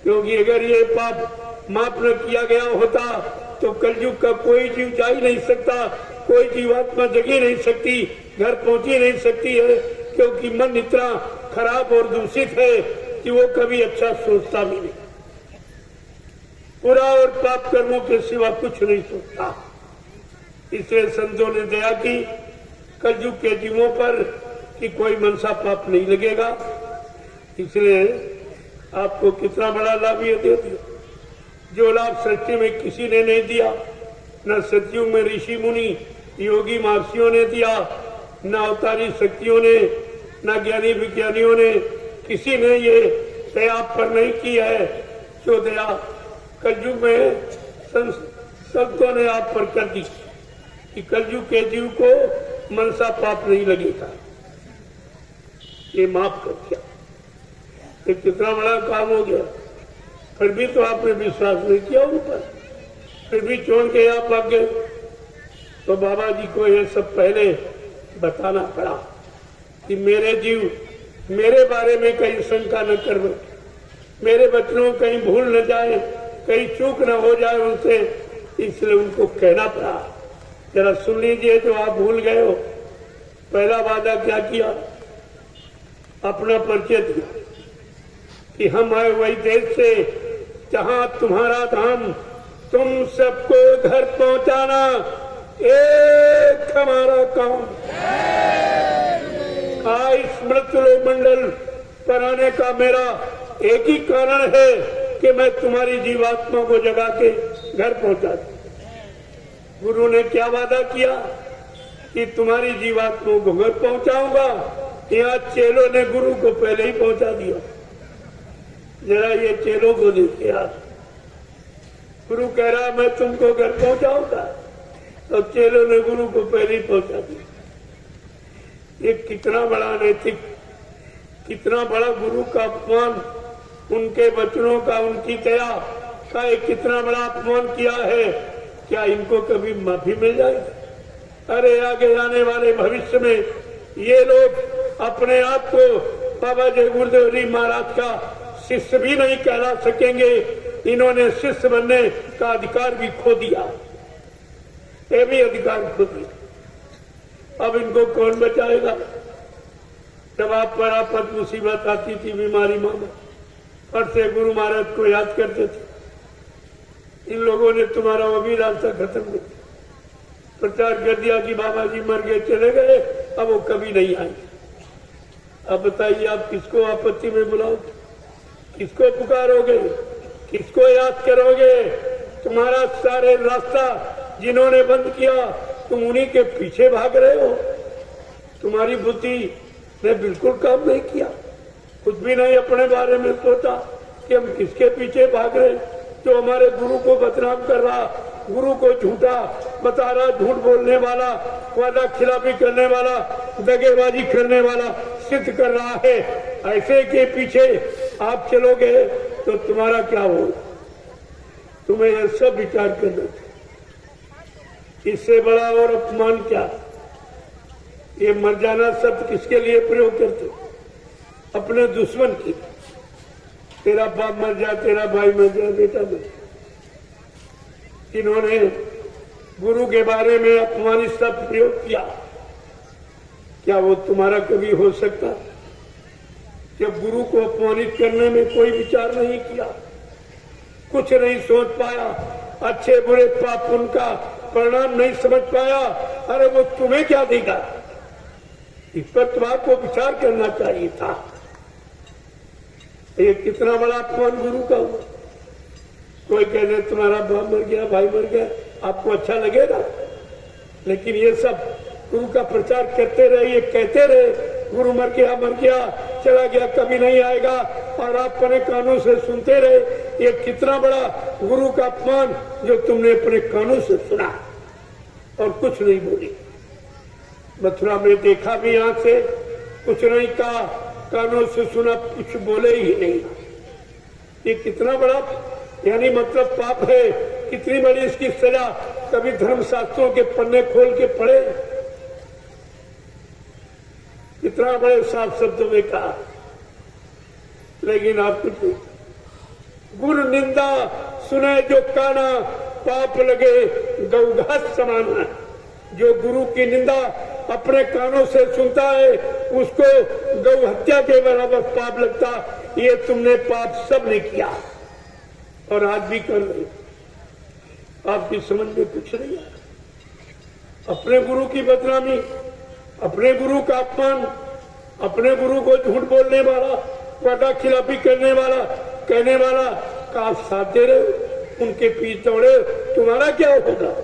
[SPEAKER 2] क्योंकि अगर ये पाप माफ न किया गया होता तो कलयुग का कोई जीव जा ही नहीं सकता, कोई जीवात्मा जगी नहीं सकती, घर पहुंची नहीं सकती है, क्योंकि मन इतना खराब और दूषित है कि वो कभी अच्छा सोचता भी नहीं, बुरा और पाप कर्मों के सिवा कुछ नहीं सोचता। इसलिए संतों ने दया की कलयुग के जीवों पर कि कोई मनसा पाप नहीं लगेगा। इसलिए आपको कितना बड़ा लाभ ये दे दिया, जो लाभ सृष्टि में किसी ने नहीं दिया, न सतयुग में ऋषि मुनि योगी महर्षियों ने दिया, न अवतारी शक्तियों ने, न ज्ञानी विज्ञानियों ने, किसी ने ये दया आप पर नहीं की है। जो दया कलयुग में संतों ने आप पर कर दी कि कलयुग के जीव को मनसा पाप नहीं लगेगा, ये माफ कर दिया। ये कितना बड़ा काम हो गया। फिर भी तो आपने विश्वास नहीं किया उन पर, फिर भी छोड़ के आप आ गए। तो बाबा जी को ये सब पहले बताना पड़ा कि मेरे जीव मेरे बारे में कहीं शंका न कर बैठे, मेरे बच्चों कहीं भूल न जाए, कहीं चूक न हो जाए उनसे, इसलिए उनको कहना पड़ा। जरा सुन लीजिए जो आप भूल गए हो। पहला वादा क्या किया? अपना परिचय दिया कि हम आए वही देश से जहां तुम्हारा धाम, तुम सबको घर पहुंचाना एक हमारा काम। इस मृत्युलोक मंडल पर आने का मेरा एक ही कारण है कि मैं तुम्हारी जीवात्मा को जगा के घर पहुंचा दूं। गुरु ने क्या वादा किया कि तुम्हारी जीवात्मा को घर पहुंचाऊंगा। यहाँ चेलों ने गुरु को पहले ही पहुंचा दिया। जरा ये चेलों को देखिए आप, गुरु कह रहा मैं तुमको घर पहुंचाऊंगा, तो चेलों ने गुरु को पहले ही पहुंचा दिया। ये कितना बड़ा नैतिक, कितना बड़ा गुरु का अपमान, उनके वचनों का, उनकी दया का एक कितना बड़ा अपमान किया है। क्या इनको कभी माफी मिल जाएगी? अरे आगे आने वाले भविष्य में ये लोग अपने आप को बाबा जय गुरुदेव जी महाराज का शिष्य भी नहीं कहला सकेंगे। इन्होंने शिष्य बनने का अधिकार भी खो दिया, ये भी अधिकार खो दिया। अब इनको कौन बचाएगा? जब आप पर आपत मुसीबत आती थी, बीमारी मामा, फट से गुरु महाराज को याद करते थे। इन लोगों ने तुम्हारा वो भी रास्ता खत्म कर दिया, प्रचार कर दिया कि बाबा जी मर गए, चले गए, अब वो कभी नहीं आएंगे। अब बताइए आप किसको आपत्ति में बुलाओगे, किसको पुकारोगे, किसको याद करोगे? तुम्हारा सारे रास्ता जिन्होंने बंद किया, तुम उन्हीं के पीछे भाग रहे हो। तुम्हारी बुद्धि ने बिल्कुल काम नहीं किया, कुछ भी नहीं अपने बारे में सोचा कि हम किसके पीछे भाग रहे। जो हमारे गुरु को बदनाम कर रहा, गुरु को झूठा बता रहा, झूठ बोलने वाला, वादा खिलाफी करने वाला, दगेबाजी करने वाला सिद्ध कर रहा है, ऐसे के पीछे आप चलोगे तो तुम्हारा क्या हो? तुम्हें यह सब विचार करना चाहिए। इससे बड़ा और अपमान क्या? ये मर जाना शब्द किसके लिए प्रयोग करते? अपने दुश्मन के। तेरा बाप मर जा, तेरा भाई मर जा, बेटा मर जा। इन्होंने गुरु के बारे में अपमानित शब्द प्रयोग किया, क्या वो तुम्हारा कभी हो सकता? जब गुरु को अपमानित करने में कोई विचार नहीं किया, कुछ नहीं सोच पाया, अच्छे बुरे पाप उनका परिणाम नहीं समझ पाया, अरे वो तुम्हें क्या देगा? इस पर तुम्हारे विचार करना चाहिए था। ये कितना बड़ा अपमान गुरु का हुआ। कोई कहने तुम्हारा बाप मर गया, भाई मर गया, आपको अच्छा लगेगा? लेकिन ये सब गुरु का प्रचार करते रहे, ये कहते रहे गुरु मर गया चला गया, कभी नहीं आएगा, और आप अपने कानों से सुनते रहे। ये कितना बड़ा गुरु का अपमान जो तुमने अपने कानों से सुना और कुछ नहीं बोली। मथुरा में देखा भी आंख से, कुछ नहीं कहा, कानों से सुना, कुछ बोले ही नहीं। ये कितना बड़ा यानी मतलब पाप है, कितनी बड़ी इसकी सजा। कभी धर्मशास्त्रों के पन्ने खोल के पढ़े, कितना बड़े साफ शब्दों में कहा, लेकिन आप कुछ नहीं। गुरु निंदा सुने जो काना, पाप लगे गौघास समान है। जो गुरु की निंदा अपने कानों से सुनता है उसको गौ हत्या के बराबर पाप लगता। ये तुमने पाप सब ने किया और आज भी कर रहे। आपकी समझ में कुछ नहीं आया। अपने गुरु की बदनामी, अपने गुरु का अपमान, अपने गुरु को झूठ बोलने वाला, वादा खिलाफी करने वाला, कहने वाला का आप साथ दे रहे हो, उनके पीछे दौड़े, तुम्हारा क्या होगा?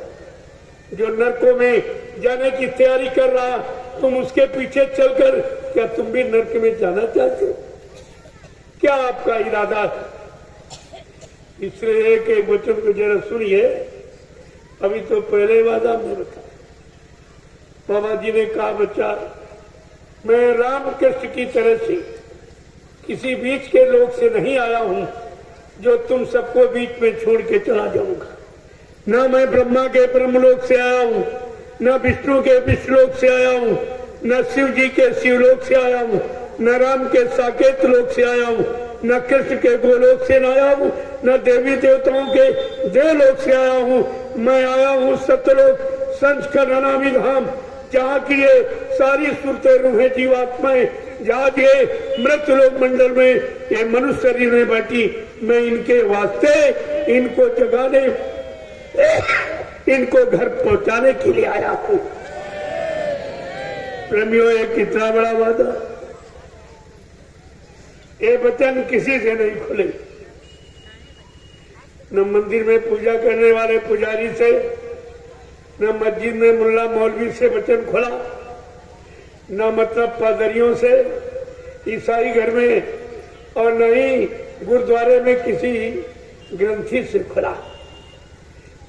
[SPEAKER 2] जो नरकों में जाने की तैयारी कर रहा, तुम उसके पीछे चलकर क्या तुम भी नरक में जाना चाहते हो? क्या आपका इरादा है? इसलिए एक वचन को जरा सुनिए। अभी तो पहले वादा में रखा, बाबा जी ने कहा, बच्चा मैं राम कृष्ण की तरह से किसी बीच के लोग से नहीं आया हूं जो तुम सबको बीच में छोड़ के चला जाऊंगा। न मैं ब्रह्मा के ब्रह्मलोक से आया हूँ, न विष्णु के विष्णुलोक से आया हूँ, न शिव जी के शिवलोक से आया हूँ, न राम के साकेत लोक से आया हूँ, न कृष्ण के गोलोक से आया हूँ, न देवी देवताओं के देवलोक से आया हूँ। मैं आया हूँ सतलोक संस्कर नामी धाम, जहाँ की ये सारी सुरते रूहें जीवात्माएं, जहाँ ये मृत लोक मंडल में ये मनुष्य शरीर में बैठी, मैं इनके वास्ते, इनको जगाने, इनको घर पहुंचाने के लिए आया हूं। प्रेमियों, ये कितना बड़ा वादा। ये वचन किसी से नहीं खुले, न मंदिर में पूजा करने वाले पुजारी से, न मस्जिद में मुल्ला मौलवी से वचन खुला, न मतलब पादरियों से, ईसाई घर में, और न ही गुरुद्वारे में किसी ग्रंथी से खुला।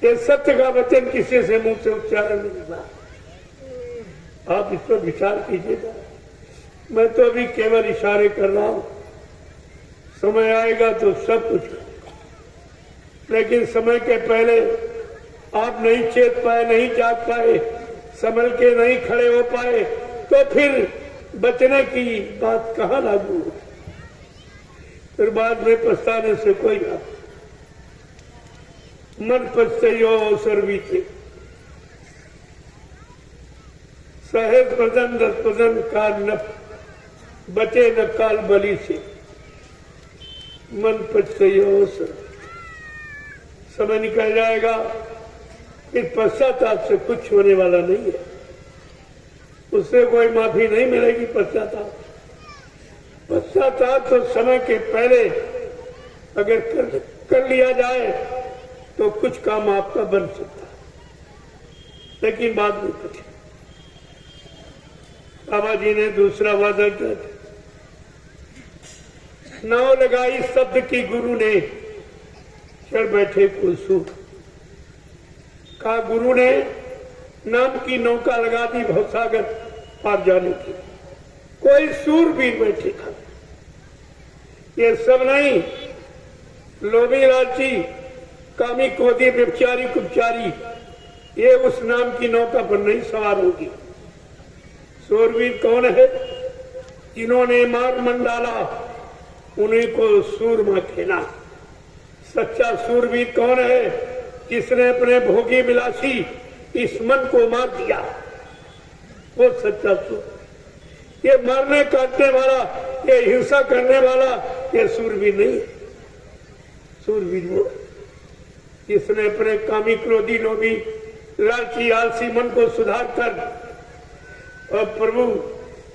[SPEAKER 2] ये सत्य का वचन किसी से मुंह से उच्चारण नहीं हुआ। आप इस पर विचार कीजिएगा। मैं तो अभी केवल इशारे कर रहा हूं, समय आएगा तो सब कुछ, लेकिन समय के पहले आप नहीं चेत पाए, नहीं जाग पाए, संभल के नहीं खड़े हो पाए, तो फिर बचने की बात कहां लागू हो? फिर बाद में पछताने से कोई बात। मन पछताइयो अवसर बीते, सहज बदन दस बदन काल न बचे, न काल बलि से। मन पछताइयो अवसर, समय निकल जाएगा, इस पश्चाताप से कुछ होने वाला नहीं है। उससे कोई माफी नहीं मिलेगी। पश्चाताप तो समय के पहले अगर कर लिया जाए तो कुछ काम आपका बन सकता है, लेकिन बाद में कुछ। बाबा जी ने दूसरा वादा किया, नाव लगाई शब्द की गुरु ने, चढ़ बैठे कुलसूर। कहा गुरु ने नाम की नौका लगा दी भवसागर पार जाने की, कोई सूरबीर बैठे था। ये सब नहीं, लोभी लालची कामी क्रोधी व्यभिचारी कुपचारी, ये उस नाम की नौका पर नहीं सवार होगी। सूरवीर कौन है? जिन्होंने मार मन डाला उन्हीं को सूरमा खेला। सच्चा सूरवीर कौन है? जिसने अपने भोगी विलासी इस मन को मार दिया, वो सच्चा सूर। ये मारने काटने वाला, ये हिंसा करने वाला, ये सूरवीर नहीं है। सूरवीर वो जिसने अपने कामी क्रोधी लोभी लालची आलसी मन को सुधार कर और प्रभु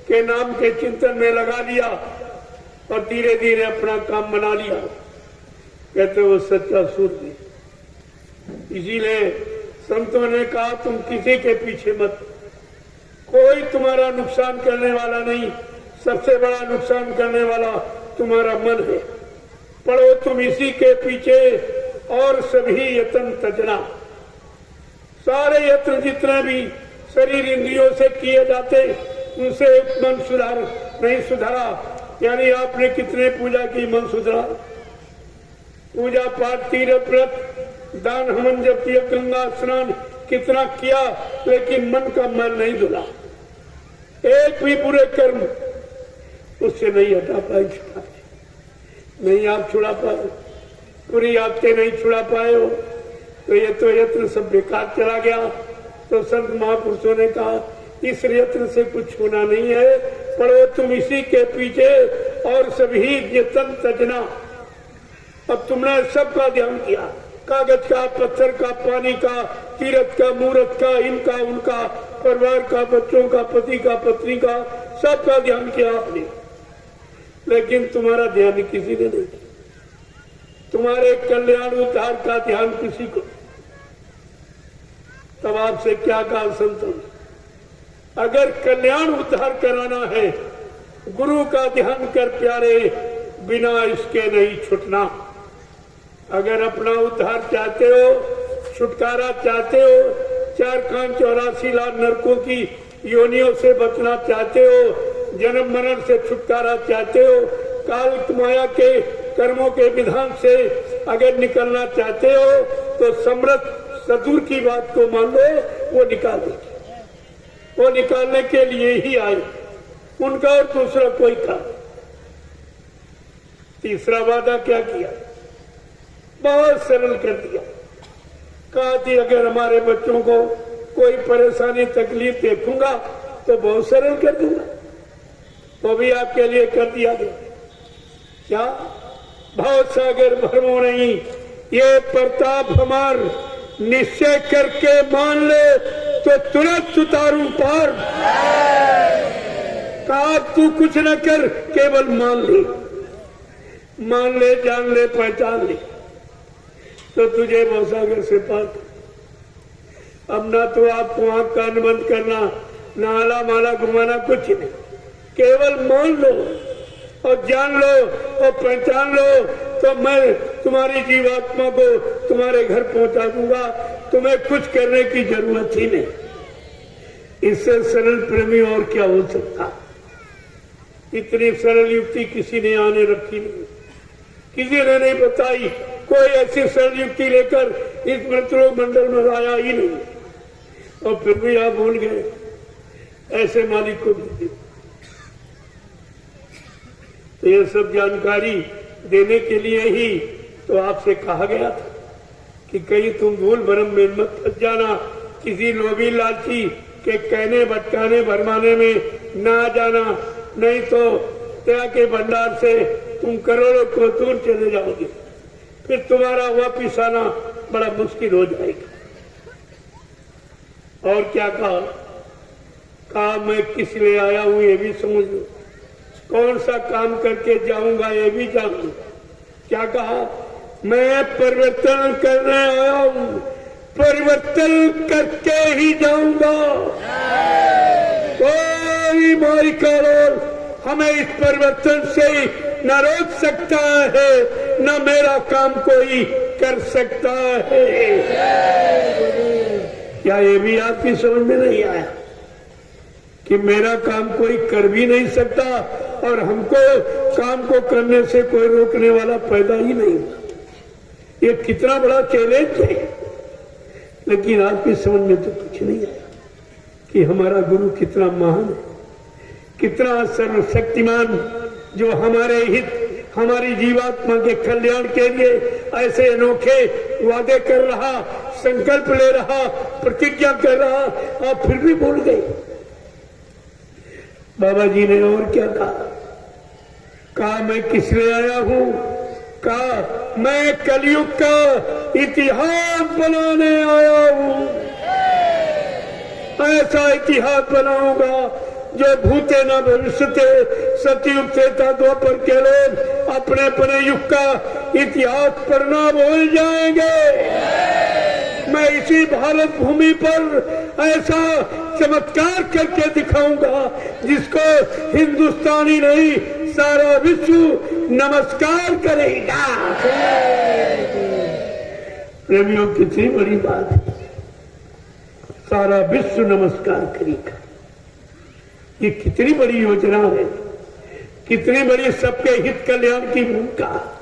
[SPEAKER 2] के नाम के चिंतन में लगा लिया और धीरे धीरे अपना काम बना लिया। कहते वो सच्चा सूर्य। इसीलिए संतों ने कहा तुम किसी के पीछे मत, कोई तुम्हारा नुकसान करने वाला नहीं, सबसे बड़ा नुकसान करने वाला तुम्हारा मन है। पढ़ो तुम इसी के पीछे और सभी यत्न तजना। सारे यत्न जितने भी शरीर इंद्रियों से किए जाते उनसे मन सुधार नहीं सुधारा। यानी आपने कितने पूजा की, मन सुधरा? पूजा पाठ तीर्थ व्रत दान हवन जब किया, गंगा स्नान कितना किया, लेकिन मन का मैल नहीं धुला। एक भी बुरे कर्म उससे नहीं हटा पाए, छुड़ा नहीं आप छुड़ा पाए, पूरी आदतें नहीं छुड़ा पाए हो, तो ये तो यत्न सब बेकार चला गया। तो संत महापुरुषों ने कहा इस यत्न से कुछ होना नहीं है, पढ़ो तुम इसी के पीछे और सभी यत्न तजना। अब तुमने सबका ध्यान किया, कागज का, पत्थर का, पानी का, तीर्थ का, मूर्त का, इनका उनका, परिवार का, बच्चों का, पति का, पत्नी का, सबका ध्यान किया आपने, लेकिन तुम्हारा ध्यान किसी ने नहीं किया। तुम्हारे कल्याण उद्धार का ध्यान किसी को। तब आपसे क्या कहा संतों, अगर कल्याण उद्धार कराना है गुरु का ध्यान कर प्यारे, बिना इसके नहीं छूटना। अगर अपना उद्धार चाहते हो, छुटकारा चाहते हो, 484 लाख नरकों की योनियों से बचना चाहते हो, जन्म मरण से छुटकारा चाहते हो, काल माया के कर्मों के विधान से अगर निकलना चाहते हो, तो समर्थ सदुर की बात को मान लो, वो निकाल देगी। वो निकालने के लिए ही आए, उनका और दूसरा कोई काम। तीसरा वादा क्या किया? बहुत सरल कर दिया। कहा कि अगर हमारे बच्चों को कोई परेशानी तकलीफ देखूंगा तो बहुत सरल कर दूंगा, वो भी आपके लिए कर दिया गया। क्या? बहुत सागर भरमो नहीं, ये प्रताप हमार, निश्चय करके मान ले तो तुरंत उतारू पार। कहा तू कुछ न कर, केवल मान ले, मान ले, जान ले, पहचान ले, तो तुझे भवसागर से पार। अब ना तो आपको आंख कान बंद करना, ना आला माला घुमाना, कुछ नहीं, केवल मान लो और जान लो और पहचान लो, तो मैं तुम्हारी जीवात्मा को तुम्हारे घर पहुंचा दूंगा। तुम्हें कुछ करने की जरूरत ही नहीं। इससे सरल प्रेमी और क्या हो सकता? इतनी सरल युक्ति किसी ने आने रखी नहीं, किसी ने नहीं बताई। कोई ऐसी सरल युक्ति लेकर इस मंत्रों मंडल में आया ही नहीं, और फिर भी आप भूल गए। ऐसे मालिक को भी तो ये सब जानकारी देने के लिए ही तो आपसे कहा गया था कि कहीं तुम भूल भरम में मत फंस जाना, किसी लोभी लालची के कहने भटकाने भरमाने में ना जाना, नहीं तो दया के भंडार से तुम करोड़ों को दूर चले जाओगे, फिर तुम्हारा वापिस आना बड़ा मुश्किल हो जाएगा। और क्या कहा? कहा मैं किस लिए आया हूं ये भी समझ लो, कौन सा काम करके जाऊंगा ये भी जान लो। क्या कहा? मैं परिवर्तन करने आया हूं, परिवर्तन करके ही जाऊंगा। कोई माई का रोल हमें इस परिवर्तन से न रोक सकता है, न मेरा काम कोई कर सकता है। क्या ये भी आपकी समझ में नहीं आया कि मेरा काम कोई कर भी नहीं सकता और हमको काम को करने से कोई रोकने वाला पैदा ही नहीं? ये कितना बड़ा चैलेंज है। लेकिन आपकी समझ में तो कुछ नहीं आया कि हमारा गुरु कितना महान है, कितना सर्वशक्तिमान, जो हमारे हित, हमारी जीवात्मा के कल्याण के लिए ऐसे अनोखे वादे कर रहा, संकल्प ले रहा, प्रतिज्ञा कर रहा, आप फिर भी भूल गए। बाबा जी ने और क्या कहा? कहा मैं किस लिए आया हूं? कहा मैं कलयुग का इतिहास बनाने आया हूं। ऐसा इतिहास बनाऊंगा जो भूते न भविष्यते, सतयुग त्रेता द्वापर के लोग अपने अपने युग का इतिहास पढ़ना भूल जाएंगे। मैं इसी भारत भूमि पर ऐसा चमत्कार करके दिखाऊंगा जिसको हिंदुस्तानी नहीं सारा विश्व नमस्कार करेगा। प्रेमियों, कितनी बड़ी बात है, सारा विश्व नमस्कार करेगा। ये कितनी बड़ी योजना है, कितनी बड़ी सबके हित कल्याण की भूमिका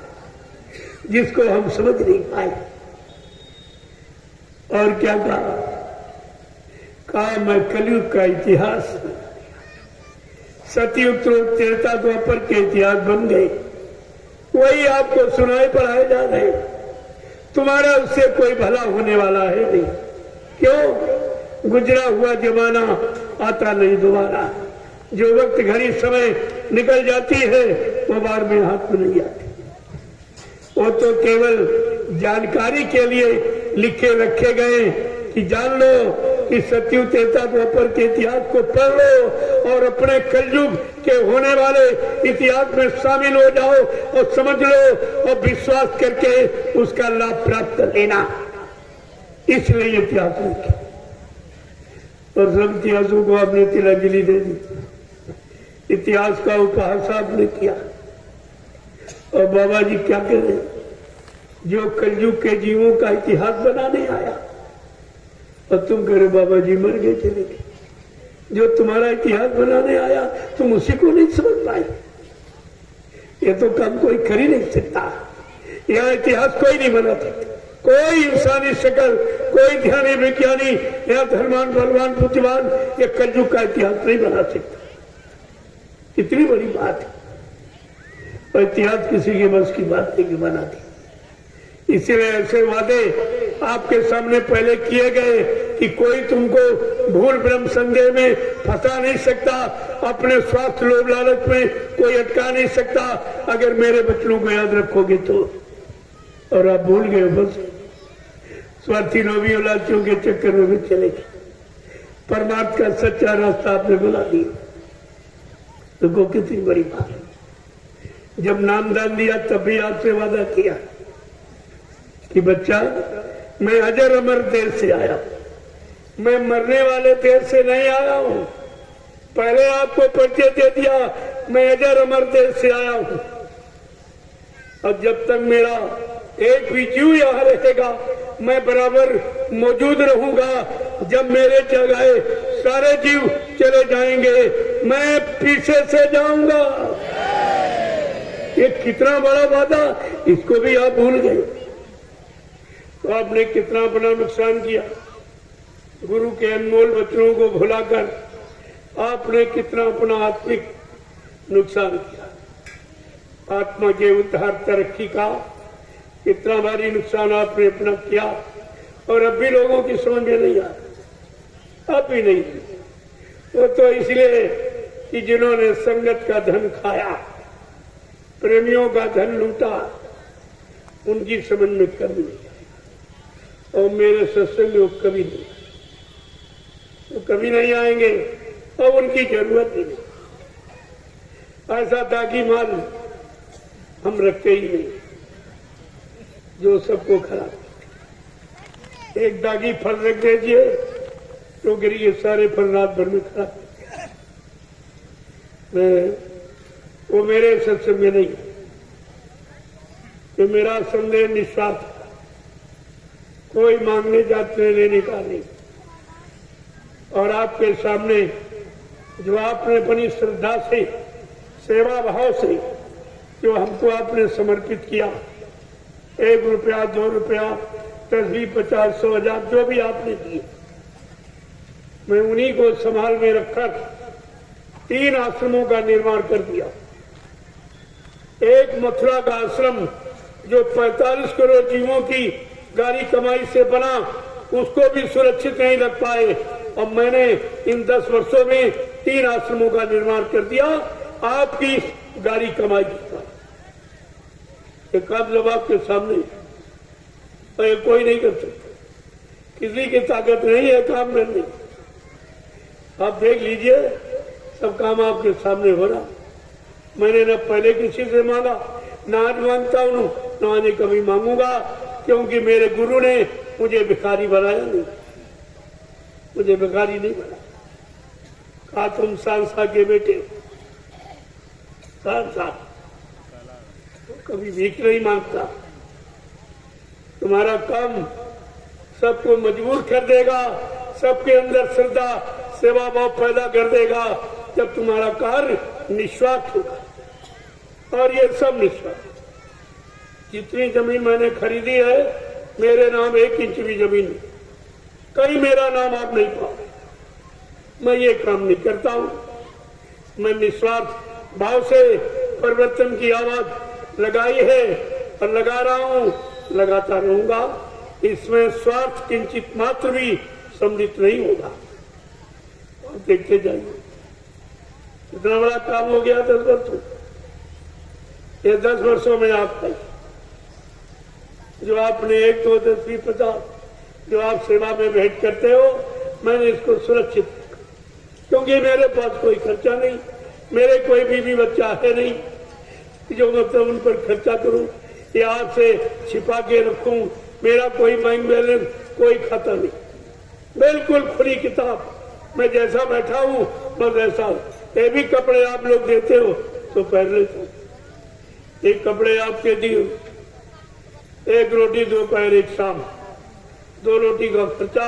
[SPEAKER 2] जिसको हम समझ नहीं पाए। और क्या कहा मैं कलयुग का इतिहास, सतयुग त्रेता द्वापर के इतिहास बन गए, वही आपको सुनाए पढ़ाए जा रहे। तुम्हारा उससे कोई भला होने वाला है नहीं। क्यों? गुजरा हुआ जमाना आता नहीं दोबारा। जो वक्त घड़ी समय निकल जाती है वो बार में हाथ में नहीं आती। वो तो केवल जानकारी के लिए लिखे रखे गए कि जान लो कि सतयुग त्रेता द्वापर के इतिहास को पढ़ लो और अपने कलयुग के होने वाले इतिहास में शामिल हो जाओ और समझ लो और विश्वास करके उसका लाभ प्राप्त कर लेना। इसलिए इतिहास लिखे और सब इतिहासों को आपने तिलांजलि दे दी। इतिहास का उपहास आपने किया। और बाबा जी क्या कह रहे हैं? जो कलयुग के जीवों का इतिहास बनाने आया और तुम कह रहे बाबा जी मर गए चले गए। जो तुम्हारा इतिहास बनाने आया तुम उसी को नहीं समझ पाए। ये तो काम कोई कर ही नहीं सकता। यह इतिहास कोई नहीं बना सकता। कोई इंसानी शक्ल, कोई ध्यानी विज्ञानी या धर्मान बलवान बुद्धिमान ये कलयुग का इतिहास नहीं बना सकता। इतनी बड़ी बात है और इतिहास किसी के बस की बात नहीं बना दी। इसीलिए ऐसे वादे आपके सामने पहले किए गए कि कोई तुमको भूल भ्रम संदेह में फंसा नहीं सकता, अपने स्वार्थ लोभ लालच में कोई अटका नहीं सकता अगर मेरे बच्चों को याद रखोगे तो। और आप भूल गए, बस स्वार्थी लोभी और लालचियों के चक्कर में भी चले गए। परमार्थ का सच्चा रास्ता आपने बुला दिया। तो कितनी बड़ी बात है। जब नामदान दिया तब भी आपसे वादा किया कि बच्चा मैं अजर अमर देश से आया, मैं मरने वाले देश से नहीं आया हूं। पहले आपको परिचय दे दिया, मैं अजर अमर देश से आया हूं। और जब तक मेरा एक भी जीव यहाँ रहेगा मैं बराबर मौजूद रहूंगा। जब मेरे जगह सारे जीव चले जाएंगे मैं पीछे से जाऊंगा। ये कितना बड़ा वादा, इसको भी आप भूल गए। तो आपने कितना अपना नुकसान किया। गुरु के अनमोल वचनों को भुलाकर आपने कितना अपना आत्मिक नुकसान किया। आत्मा के उद्धार तरक्की का कितना भारी नुकसान आपने अपना किया। और अब भी लोगों की समझ में नहीं आता। अब भी नहीं। वो तो इसलिए कि जिन्होंने संगत का धन खाया, प्रेमियों का धन लूटा, उनकी समझ में कभी नहीं आई। और मेरे सत्संग में वो कभी नहीं, वो कभी नहीं आएंगे और उनकी जरूरत ही नहीं। ऐसा दागी माल हम रखते ही नहीं जो सबको खराब। एक दागी फल रख दीजिए तो गिरिए सारे फल रात भर में खराब। वो मेरे सत्संग में नहीं। तो मेरा संदेह निस्वार्थ, कोई मांगने जाते लेने का नहीं। और आपके सामने जो आपने अपनी श्रद्धा से, सेवा भाव से जो हमको आपने समर्पित किया, 1 रुपया 2 रुपया 10 20 50 100 1000 जो भी आपने दिए, मैं उन्हीं को संभाल में रखकर 3 आश्रमों का निर्माण कर दिया। एक मथुरा का आश्रम जो 45 करोड़ जीवों की गारी कमाई से बना, उसको भी सुरक्षित नहीं रख पाए। और मैंने इन 10 वर्षों में 3 आश्रमों का निर्माण कर दिया आपकी गारी कमाई की। एक काम जब आपके सामने, तो ये कोई नहीं कर सकता। किसी की ताकत नहीं है काम करने। आप देख लीजिए, सब काम आपके सामने हो रहा। मैंने न पहले किसी से मांगा, ना आज मांगता हूँ, ना आने कभी मांगूंगा, क्योंकि मेरे गुरु ने मुझे भिखारी बनाया नहीं, मुझे भिखारी नहीं बनाया। कहा तुम सांसा के बेटे हो, सांसा तो कभी भीख नहीं मांगता। तुम्हारा काम सबको मजबूर कर देगा, सबके अंदर श्रद्धा सेवा भाव पैदा कर देगा, जब तुम्हारा कार्य निस्वार्थ होगा। और ये सब निस्वार्थ। जितनी जमीन मैंने खरीदी है, मेरे नाम 1 इंच भी जमीन नहीं, कहीं मेरा नाम आप नहीं पाओगे। मैं ये काम नहीं करता हूं। मैं निस्वार्थ भाव से परिवर्तन की आवाज लगाई है और लगा रहा हूं, लगाता रहूंगा। इसमें स्वार्थ किंचित मात्र भी सम्मिलित नहीं होगा। और देखते जाइए, इतना बड़ा काम हो गया 10 वर्षों। ये 10 वर्षों में आपका जो आपने 1, 2, 10, 20, 50 जो आप सेवा में भेंट करते हो, मैंने इसको सुरक्षित, क्योंकि मेरे पास कोई खर्चा नहीं, मेरे कोई बीवी बच्चा है नहीं जो मतलब उन पर खर्चा करूं या आपसे छिपा के रखूं। मेरा कोई बैंक बैलेंस, कोई खाता नहीं, बिल्कुल खुली किताब। मैं जैसा बैठा हूं बस ऐसा हूं। ये भी कपड़े आप लोग देते हो तो पहन लेता हूं। एक कपड़े आपके दिए, 1 रोटी दोपहर 1 शाम, 2 रोटी का खर्चा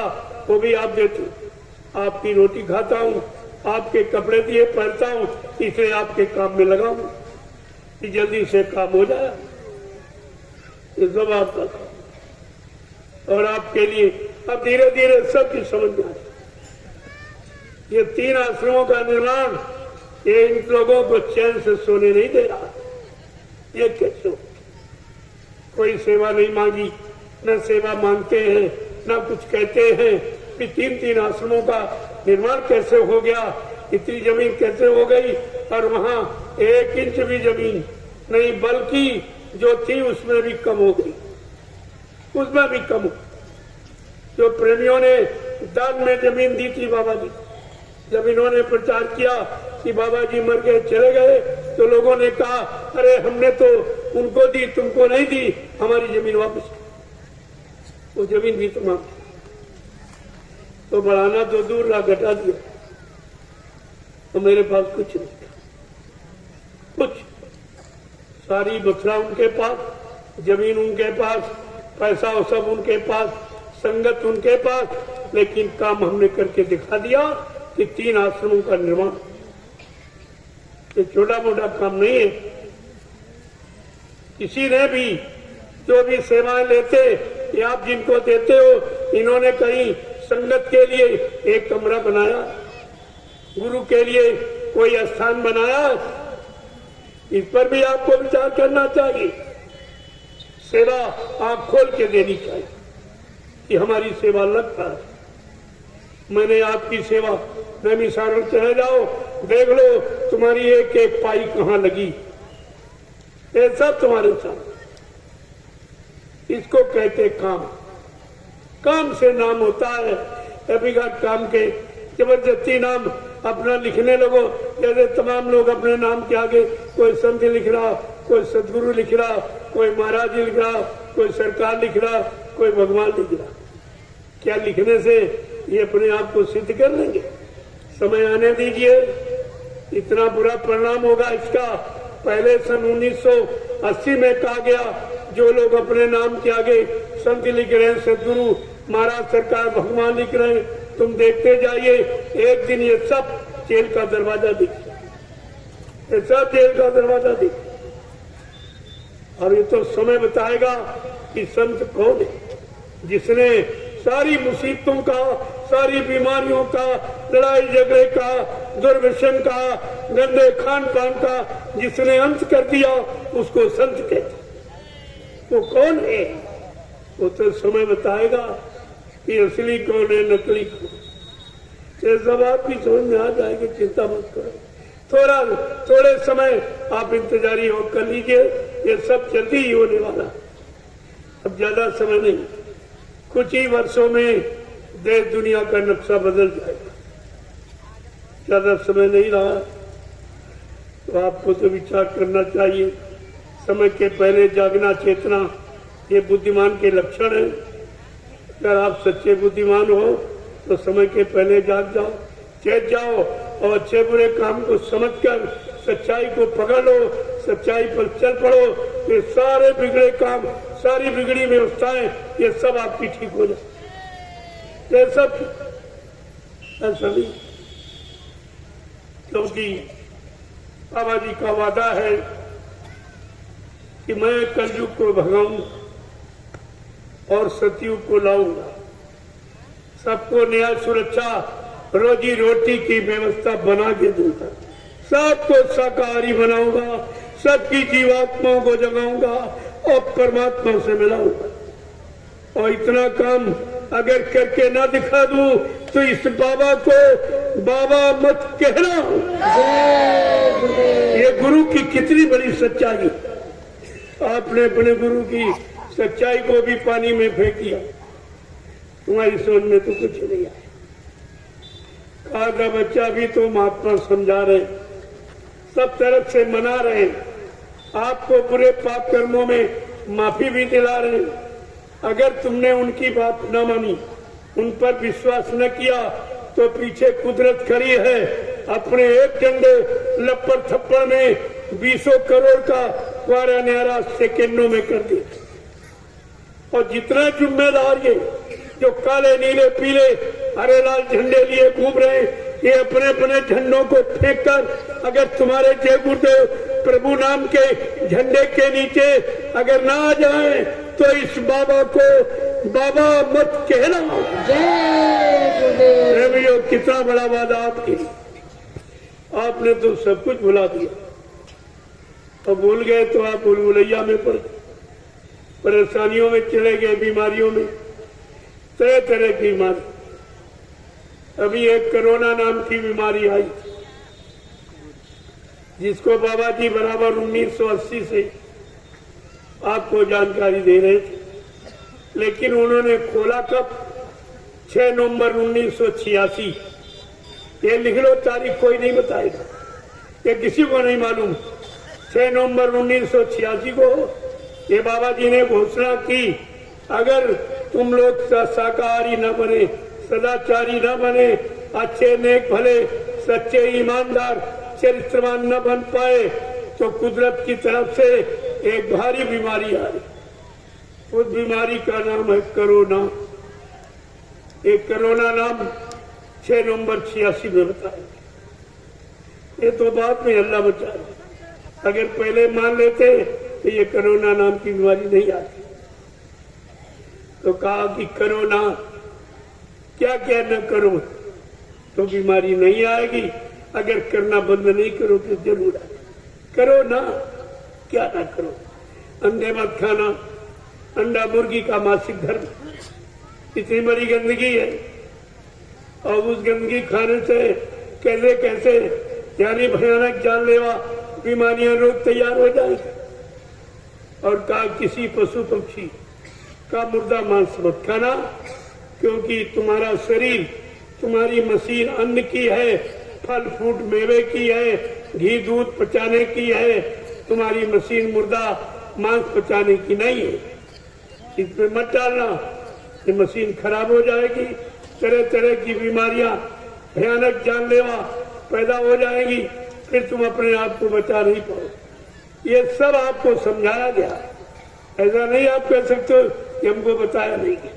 [SPEAKER 2] वो भी आप देते हो। आपकी रोटी खाता हूँ, आपके कपड़े दिए पहनता हूँ, इसलिए आपके काम में लगा हूँ कि जल्दी से काम हो जाए। ये सब आपका काम और आपके लिए अब धीरे धीरे सबकी समझ में आए। ये 3 आश्रमों का निर्माण ये इन लोगों को चैन से सोने नहीं दे रहा। ये कैसे हो? कोई सेवा नहीं मांगी, न सेवा मांगते हैं, न कुछ कहते हैं कि 3 आश्रमों का निर्माण कैसे हो गया, इतनी जमीन कैसे हो गई। और वहां 1 इंच भी जमीन नहीं, बल्कि जो थी उसमें भी कम हो गई, उसमें भी कम हो। जो प्रेमियों ने दान में जमीन दी थी बाबा जी, जब इन्होंने प्रचार किया कि बाबा जी मर गए चले गए, तो लोगों ने कहा अरे हमने तो उनको दी, तुमको नहीं दी, हमारी जमीन वापस। वो जमीन भी तुम्हारी, तो बढ़ाना तो दूर रहा, घटा दिया। तो मेरे पास कुछ नहीं था, कुछ। सारी बखरा उनके पास, जमीन उनके पास, पैसा सब उनके पास, संगत उनके पास, लेकिन काम हमने करके दिखा दिया कि 3 आश्रमों का निर्माण। ये छोटा मोटा काम नहीं है। किसी ने भी जो भी सेवाएं लेते या आप जिनको देते हो, इन्होंने कहीं संगत के लिए एक कमरा बनाया, गुरु के लिए कोई स्थान बनाया, इस पर भी आपको विचार करना चाहिए। सेवा आंख खोल के देनी चाहिए कि हमारी सेवा लग रहा है। मैंने आपकी सेवा, नैमिषारण्य चले जाओ, देख लो तुम्हारी एक एक पाई कहाँ लगी, ये सब तुम्हारे साथ। इसको कहते काम। काम से नाम होता है। अभी का काम के जबरदस्ती नाम अपना लिखने लगो, जैसे तमाम लोग अपने नाम के आगे कोई संत लिख रहा, कोई सदगुरु लिख रहा, कोई महाराज लिख रहा, कोई सरकार लिख रहा, कोई भगवान लिख रहा। क्या लिखने से ये अपने आप को सिद्ध कर लेंगे? समय आने दीजिए, इतना बुरा परिणाम होगा इसका। पहले सन 1980 में कहा गया, जो लोग अपने नाम के आगे संत लिख रहे हैं, सदगुरु, महाराज, सरकार, भगवान लिख रहे हैं, तुम देखते जाइए, एक दिन ये सब जेल का दरवाजा दिख, ये सब जेल का दरवाजा दिख। और ये तो समय बताएगा कि संत कौन है, जिसने सारी मुसीबतों का, सारी बीमारियों का, लड़ाई झगड़े का, दुर्व्यसन का, गंदे खान पान का जिसने अंत कर दिया, उसको संत कहते। वो कौन है? वो तो समय बताएगा कि असली कौन है, नकली कौन। ये सब आपकी समझ में आ जाएगी, चिंता मत करो। थोड़े समय आप इंतजारी हो कर लीजिए, ये सब जल्दी ही होने वाला। अब ज्यादा समय नहीं, कुछ ही वर्षों में देश दुनिया का नक्शा बदल जाएगा। ज्यादा समय नहीं रहा। तो आपको तो विचार करना चाहिए। समय के पहले जागना, चेतना, ये बुद्धिमान के लक्षण है। अगर आप सच्चे बुद्धिमान हो तो समय के पहले जाग जाओ, चेत जाओ और अच्छे बुरे काम को समझकर सच्चाई को पकड़ लो, सच्चाई पर चल पड़ो। ये सारे बिगड़े काम, सारी बिगड़ी व्यवस्थाएं, ये सब आपकी ठीक हो जाए। ये सब ऐसा नहीं, क्योंकि बाबा जी का वादा है कि मैं कलयुग को भगाऊंगा और सतयुग को लाऊंगा। सबको न्याय, सुरक्षा, रोजी रोटी की व्यवस्था बना के दूंगा। सबको शाकाहारी बनाऊंगा, सबकी जीवात्माओं को जगाऊंगा और परमात्मा से मिलाऊंगा। और इतना काम अगर करके ना दिखा दूं तो इस बाबा को बाबा मत कहना। ये गुरु की कितनी बड़ी सच्चाई। आपने अपने गुरु की सच्चाई को भी पानी में फेंक दिया, तुम्हारी सोच में तो कुछ नहीं आया। कहा का बच्चा भी तो महात्मा समझा रहे, सब तरफ से मना रहे, आपको बुरे पाप कर्मों में माफी भी दिला रहे। अगर तुमने उनकी बात न मानी, उन पर विश्वास न किया, तो पीछे कुदरत खड़ी है। अपने एक डंडे लपड़ थप्पड़ में 20 करोड़ का क्वारा न्यारा सेकेंडों में कर दिया। और जितना जिम्मेदार ये जो काले नीले पीले हरे लाल झंडे लिए घूम रहे हैं, ये अपने अपने झंडों को फेंककर अगर तुम्हारे जय गुरुदेव प्रभु नाम के झंडे के नीचे अगर ना आ जाए तो इस बाबा को बाबा मत कहना। प्रेमियों, कितना बड़ा वादा आपकी। आपने तो सब कुछ भुला दिया और भूल गए तो आप भूलभुलैया में पड़ गए, परेशानियों में चले गए, बीमारियों में, तरह तरह की बीमारी। अभी एक कोरोना नाम की बीमारी आई जिसको बाबा जी बराबर 1980 से आपको जानकारी दे रहे थे, लेकिन उन्होंने खोला कब? 6 नवंबर 1986। ये लिख लो, तारीख कोई नहीं बताएगा, ये किसी को नहीं मालूम। 6 नवंबर 1986 को ये बाबा जी ने घोषणा की, अगर तुम लोग शाकाहारी न बने, सदाचारी न बने, अच्छे नेक भले सच्चे ईमानदार चरित्रवान न बन पाए, तो कुदरत की तरफ से एक भारी बीमारी आई। उस बीमारी का नाम है कोरोना। एक कोरोना नाम 6 नवंबर 86 में बताया। ये तो बाद में अल्लाह बचाए, अगर पहले मान लेते तो ये कोरोना नाम की बीमारी नहीं आती। तो कहा कि कोरोना क्या क्या न करो तो बीमारी नहीं आएगी, अगर करना बंद नहीं करो तो जरूर आए। करो ना, क्या ना करो। अंडे मत खाना, अंडा मुर्गी का मासिक धर्म, इतनी बड़ी गंदगी है। और उस गंदगी खाने से कैसे कैसे यानी भयानक जानलेवा बीमारियां, रोग तैयार हो जाएंगे। और कहा किसी पशु पक्षी का मुर्दा मांस मत खाना, क्योंकि तुम्हारा शरीर, तुम्हारी मशीन अन्न की है, फल फ्रूट मेवे की है, घी दूध पचाने की है, तुम्हारी मशीन मुर्दा मांस पचाने की नहीं है। इसमें मत डालना, ये मशीन खराब हो जाएगी, तरह तरह की बीमारियां भयानक जानलेवा पैदा हो जाएगी, फिर तुम अपने आप को बचा नहीं पाओ। ये सब आपको समझाया गया। ऐसा नहीं आप कह सकते हो कि हमको बताया नहीं गया।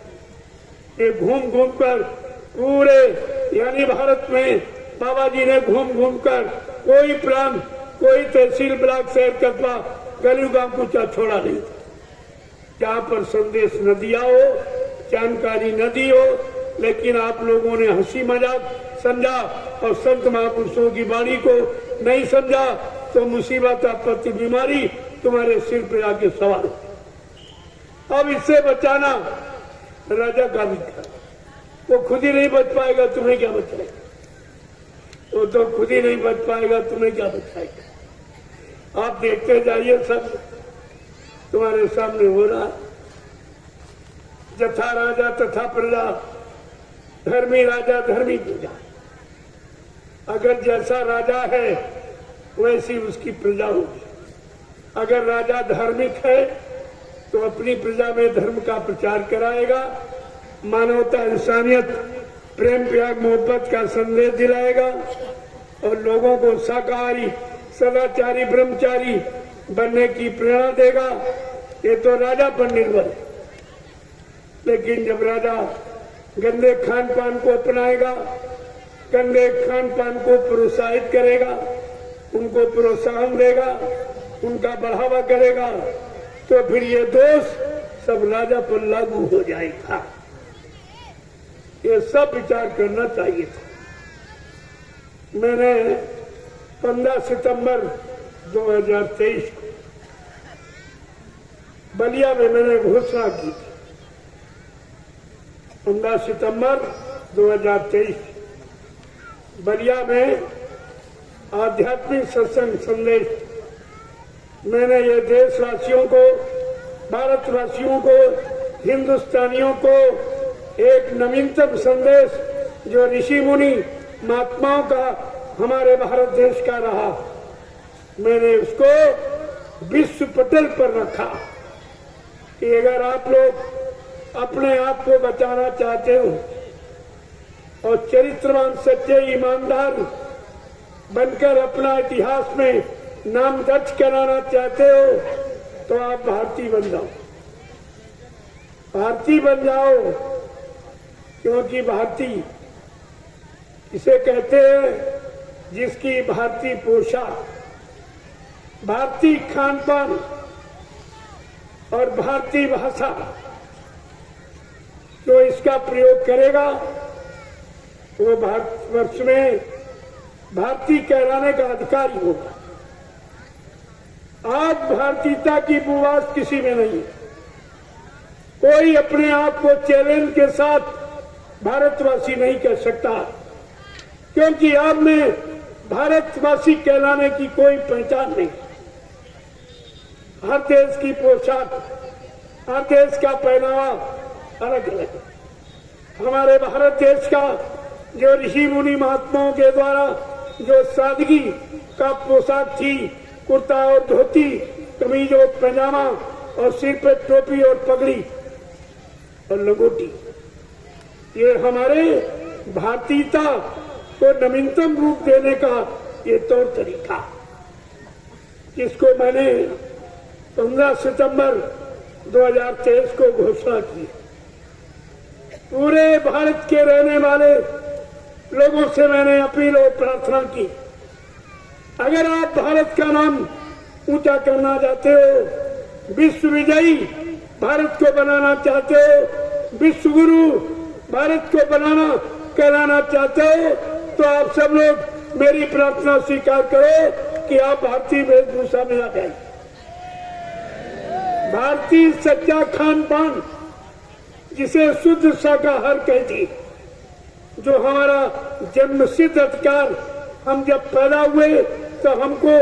[SPEAKER 2] ये घूम घूम कर पूरे यानी भारत में बाबा जी ने घूम घूम कर कोई प्रांत, कोई तहसील, ब्लॉक, शहर, कस्बा, गली गांव पूछा छोड़ा नहीं। जहाँ पर संदेश न दिया हो, जानकारी न दी हो, लेकिन आप लोगों ने हंसी मजाक समझा और संत महापुरुषों की वाणी को नहीं समझा, तो मुसीबत, आपत्ति, बीमारी तुम्हारे सिर पे आके सवार। अब इससे बचाना राजा का विचार, वो खुद ही नहीं बच पाएगा, तुम्हें क्या बचाएगा? वो तो खुद ही नहीं बच पाएगा, तुम्हें क्या बचाएगा? आप देखते जाइए, सब तुम्हारे सामने हो रहा। जथा राजा तथा प्रजा, धर्मी राजा धर्मी प्रजा। अगर जैसा राजा है वैसी उसकी प्रजा होगी। अगर राजा धार्मिक है तो अपनी प्रजा में धर्म का प्रचार कराएगा, मानवता, इंसानियत, प्रेम, प्यार, मोहब्बत का संदेश दिलाएगा और लोगों को शाकाहारी, सदाचारी, ब्रह्मचारी बनने की प्रेरणा देगा। ये तो राजा पर निर्भर है। लेकिन जब राजा गंदे खान पान को अपनाएगा, गंदे खान पान को प्रोत्साहित करेगा, उनको प्रोत्साहन देगा, उनका बढ़ावा करेगा, तो फिर ये दोष सब राजा पर लागू हो जाएगा। ये सब विचार करना चाहिए था। मैंने 15 सितंबर 2023 को बलिया में मैंने घोषणा की थी। 15 सितंबर 2023 बलिया में आध्यात्मिक सत्संग संदेश मैंने ये देशवासियों को, भारतवासियों को, हिंदुस्तानियों को एक नवीनतम संदेश जो ऋषि मुनि महात्माओं का हमारे भारत देश का रहा, मैंने उसको विश्व पटल पर रखा कि अगर आप लोग अपने आप को बचाना चाहते हो और चरित्रवान, सच्चे, ईमानदार बनकर अपना इतिहास में नाम दर्ज कराना चाहते हो तो आप भारतीय बन जाओ, भारतीय बन जाओ। क्योंकि भारतीय इसे कहते हैं जिसकी भारतीय पोशाक, भारतीय खान पान और भारतीय भाषा जो इसका प्रयोग करेगा वो भारतवर्ष में भारतीय कहलाने का अधिकारी होगा। आज भारतीयता की बुवास किसी में नहीं है। कोई अपने आप को चैलेंज के साथ भारतवासी नहीं कह सकता, क्योंकि आप में भारतवासी कहलाने की कोई पहचान नहीं। हर देश की पोशाक, हर देश का पहनावा अलग अलग है। हमारे भारत देश का जो ऋषि मुनि महात्माओं के द्वारा जो सादगी का पोशाक थी, कुर्ता और धोती, कमीज और पैजामा और सिर पर टोपी और पगड़ी और लंगोटी, ये हमारे भारतीयता को नवीनतम रूप देने का ये तौर तरीका, जिसको मैंने 15 सितंबर 2023 को घोषणा की। पूरे भारत के रहने वाले लोगों से मैंने अपील और प्रार्थना की, अगर आप भारत का नाम ऊंचा करना चाहते हो, विश्व विजयी भारत को बनाना चाहते हो, विश्व गुरु भारत को कहलाना चाहते हो, तो आप सब लोग मेरी प्रार्थना स्वीकार करो कि आप भारतीय वेशभूषा में आ जाए। भारतीय सच्चा खान पान, जिसे शुद्ध शाकाहार कहती, जो हमारा जन्मसिद्ध अधिकार, हम जब पैदा हुए तो हमको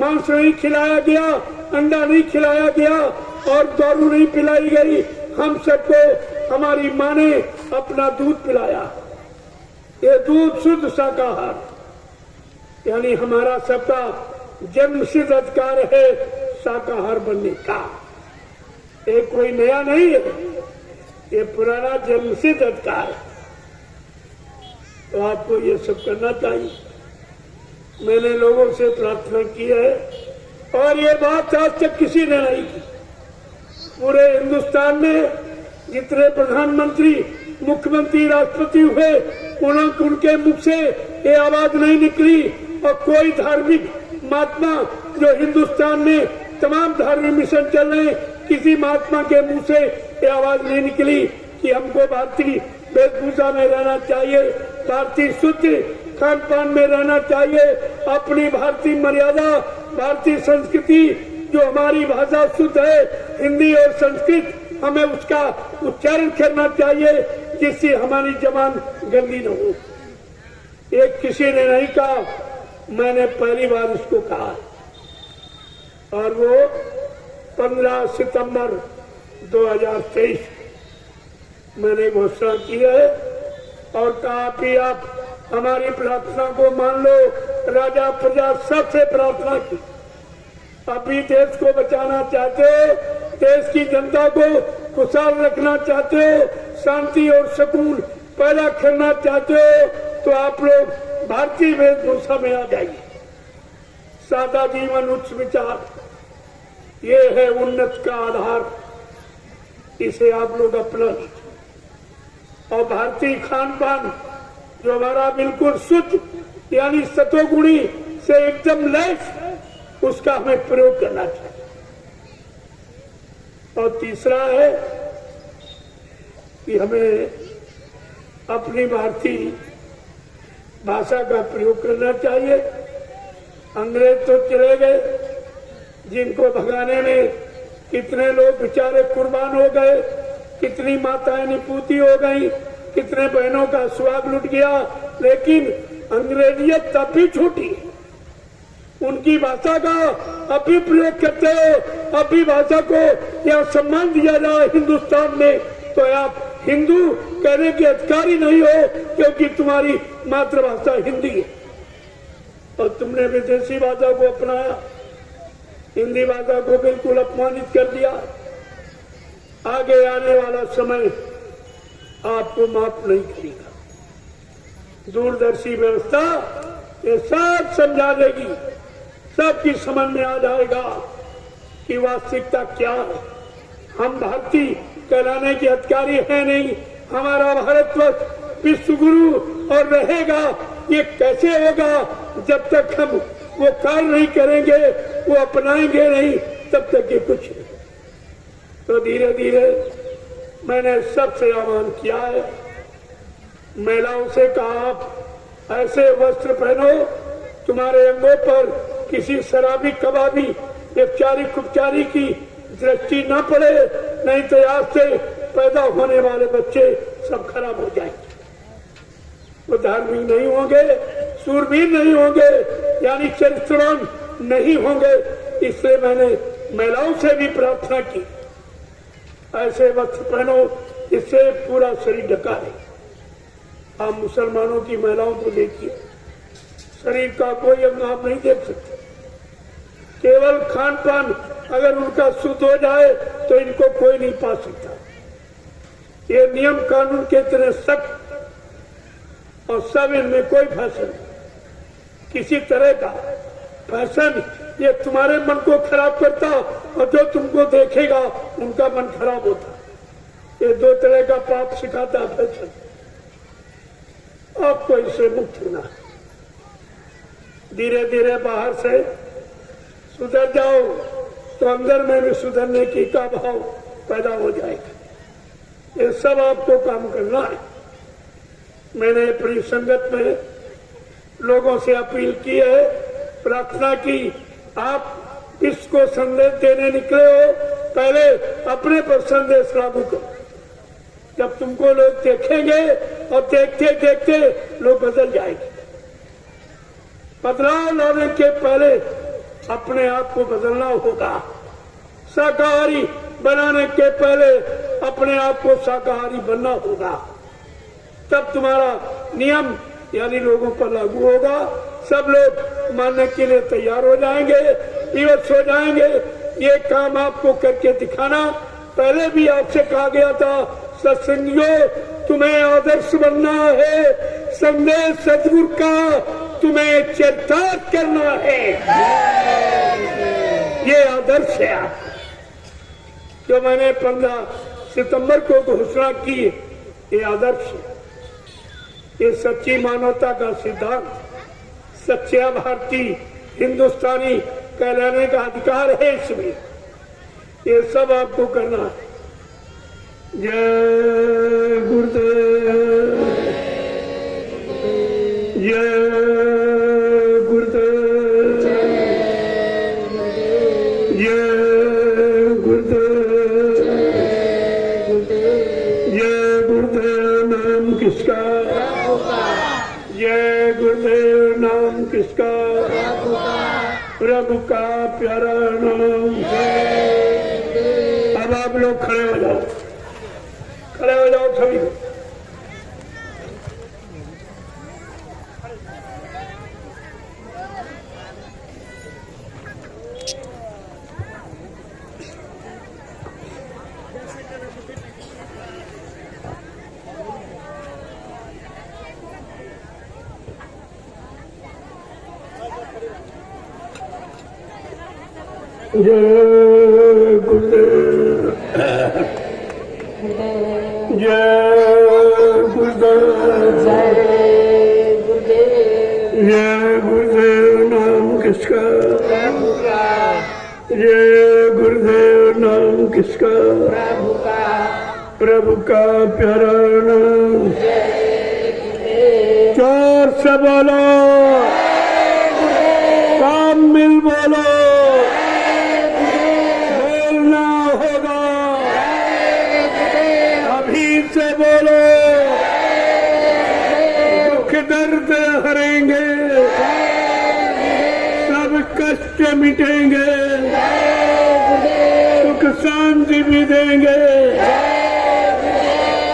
[SPEAKER 2] मांस नहीं खिलाया गया, अंडा नहीं खिलाया गया और दारू नहीं पिलाई गई। हम सबको हमारी माँ ने अपना दूध पिलाया। ये दूध शुद्ध शाकाहार, यानी हमारा सबका जन्मसिद्ध अधिकार है शाकाहार बनने का। ये कोई नया नहीं है, ये पुराना जन्मसिद्ध अधिकार है। तो आपको ये सब करना चाहिए। मैंने लोगों से प्रार्थना की है और ये बात आज तक किसी ने नहीं की। पूरे हिंदुस्तान में जितने प्रधानमंत्री, मुख्यमंत्री, राष्ट्रपति हुए, उनके मुख से ये आवाज नहीं निकली और कोई धार्मिक महात्मा जो हिंदुस्तान में तमाम धार्मिक मिशन चल रहे, किसी महात्मा के मुंह से ये आवाज नहीं निकली कि हमको भारतीय वेशभूषा में रहना चाहिए, भारतीय शुद्ध खान पान में रहना चाहिए, अपनी भारतीय मर्यादा, भारतीय संस्कृति, जो हमारी भाषा शुद्ध है हिंदी और संस्कृत, हमें उसका उच्चारण करना चाहिए जिससे हमारी जबान गंदी न हो। एक किसी ने नहीं कहा, मैंने पहली बार इसको कहा और वो 15 सितंबर 2023 मैंने घोषणा की है और कहा कि आप हमारी प्रार्थना को मान लो राजा प्रजा सबसे प्रार्थना की, अभी देश को बचाना चाहते हो, देश की जनता को खुशहाल रखना चाहते हो, शांति और सुकून पैदा करना चाहते हो, तो आप लोग भारतीय वेशभूषा में आ जाइए। सादा जीवन, उच्च विचार, ये है उन्नत का आधार, इसे आप लोग अपना लीजिए। और भारतीय खान पान जो हमारा बिल्कुल शुद्ध यानी सतोगुणी से एकदम लैस, उसका हमें प्रयोग करना चाहिए। और तीसरा है कि हमें अपनी भारतीय भाषा का प्रयोग करना चाहिए। अंग्रेज तो चले गए, जिनको भगाने में कितने लोग बेचारे कुर्बान हो गए, कितनी माताएं निपूती हो गई, कितने बहनों का सुहाग लुट गया, लेकिन अंग्रेजियत तब भी छूटी। उनकी भाषा का अभी प्रयोग करते हो, अभी भाषा को यह सम्मान दिया जाए हिंदुस्तान में, तो आप हिंदू कहने के अधिकारी नहीं हो, क्योंकि तुम्हारी मातृभाषा हिंदी है और तुमने विदेशी भाषा को अपनाया, हिंदी भाषा को बिल्कुल अपमानित कर दिया। आगे आने वाला समय आपको माफ नहीं करेगा। दूरदर्शी व्यवस्था ये सब समझा देगी, सबकी समझ में आ जाएगा कि वास्तविकता क्या है। हम भारतीय कहलाने के अधिकारी है नहीं, हमारा भारतवर्ष विश्व गुरु और रहेगा। ये कैसे होगा? जब तक हम वो कार्य नहीं करेंगे, वो अपनाएंगे नहीं, तब तक ये कुछ नहीं। तो धीरे धीरे मैंने सबसे आह्वान किया है, महिलाओं से कहा आप ऐसे वस्त्र पहनो तुम्हारे अंगों पर किसी शराबी कबाबी व्यभिचारी कुपचारी की दृष्टि न पड़े, नहीं तो आज से पैदा होने वाले बच्चे सब खराब हो जाएंगे। वो धार्मिक नहीं होंगे, सूरवीर नहीं होंगे, यानी चरित्रवान नहीं होंगे। इसलिए मैंने महिलाओं से भी प्रार्थना की, ऐसे वस्त्र पहनो इससे पूरा शरीर ढका है। आप मुसलमानों की महिलाओं को देखिए, शरीर का कोई अंग आप नहीं देख सकते। केवल खान पान अगर उनका शुद्ध हो जाए तो इनको कोई नहीं पा सकता। ये नियम कानून के इतने सख्त, और सब इनमें कोई फैशन नहीं, किसी तरह का फैशन ये तुम्हारे मन को खराब करता और जो तुमको देखेगा उनका मन खराब होता। ये दो तरह का पाप सिखाता फैशन। आपको इससे मुक्त होना है। धीरे धीरे बाहर से सुधर जाओ तो अंदर में भी सुधरने की का भाव पैदा हो जाएगा। ये सब आपको काम करना है। मैंने अपनी संगत में लोगों से अपील की है, प्रार्थना की, आप इसको संदेश देने निकले हो, पहले अपने पर संदेश लागू करो। जब तुमको लोग देखेंगे और देखते देखते लोग बदल जाएंगे। बदलाव लाने के पहले अपने आप को बदलना होगा। शाकाहारी बनाने के पहले अपने आप को शाकाहारी बनना होगा, तब तुम्हारा नियम यानी लोगों पर लागू होगा। सब लोग मानने के लिए तैयार हो जाएंगे, विवश हो जाएंगे। ये काम आपको करके दिखाना पहले भी आपसे कहा गया था। सत्संगियों, तुम्हें आदर्श बनना है, संदेश सदगुरु का तुम्हें चरितार्थ करना है। ये आदर्श है आप जो मैंने 15 सितंबर को घोषणा की, ये आदर्श है। ये सच्ची मानवता का सिद्धांत, सच्चा भारतीय हिंदुस्तानी कहलाने का अधिकार है इसमें। ये सब आपको करना है। जय गुरुदेव, जय गुरुदेव, जय गुरुदेव, जय गुरुदेव। नाम किसका? जय गुरुदेव। नाम किसका? प्रभु का प्यारा नाम। अब आप लोग खड़े हो जाओ, खड़े हो जाओ सभी। जय गुरुदेव, जय गुरुदेव,
[SPEAKER 1] जय गुरुदेव।
[SPEAKER 2] जय गुरुदेव नाम किसका,
[SPEAKER 1] प्रभु का,
[SPEAKER 2] जय गुरुदेव नाम किसका,
[SPEAKER 1] प्रभु का,
[SPEAKER 2] प्रभु का प्यारा नाम।
[SPEAKER 1] जय गुरुदेव।
[SPEAKER 2] जोर से बोलो, काम मिल बोलो, बोलना होगा, अभी से बोलो, दुख दर्द हरेंगे, सब कष्ट मिटेंगे, सुख शांति भी देंगे,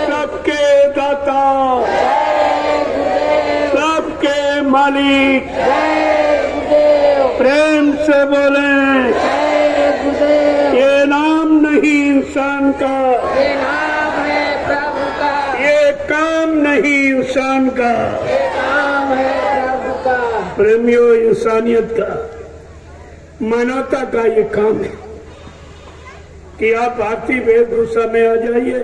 [SPEAKER 2] सबके दाता, सबके मालिक, प्रेम से बोले, ये नाम नहीं इंसान का,
[SPEAKER 1] ये नाम है प्रभु का,
[SPEAKER 2] ये काम नहीं इंसान का,
[SPEAKER 1] ये नाम है प्रभु का।
[SPEAKER 2] प्रेमियों, इंसानियत का, मानवता का ये काम है कि आप भारतीय वेशभूषा में आ जाइए,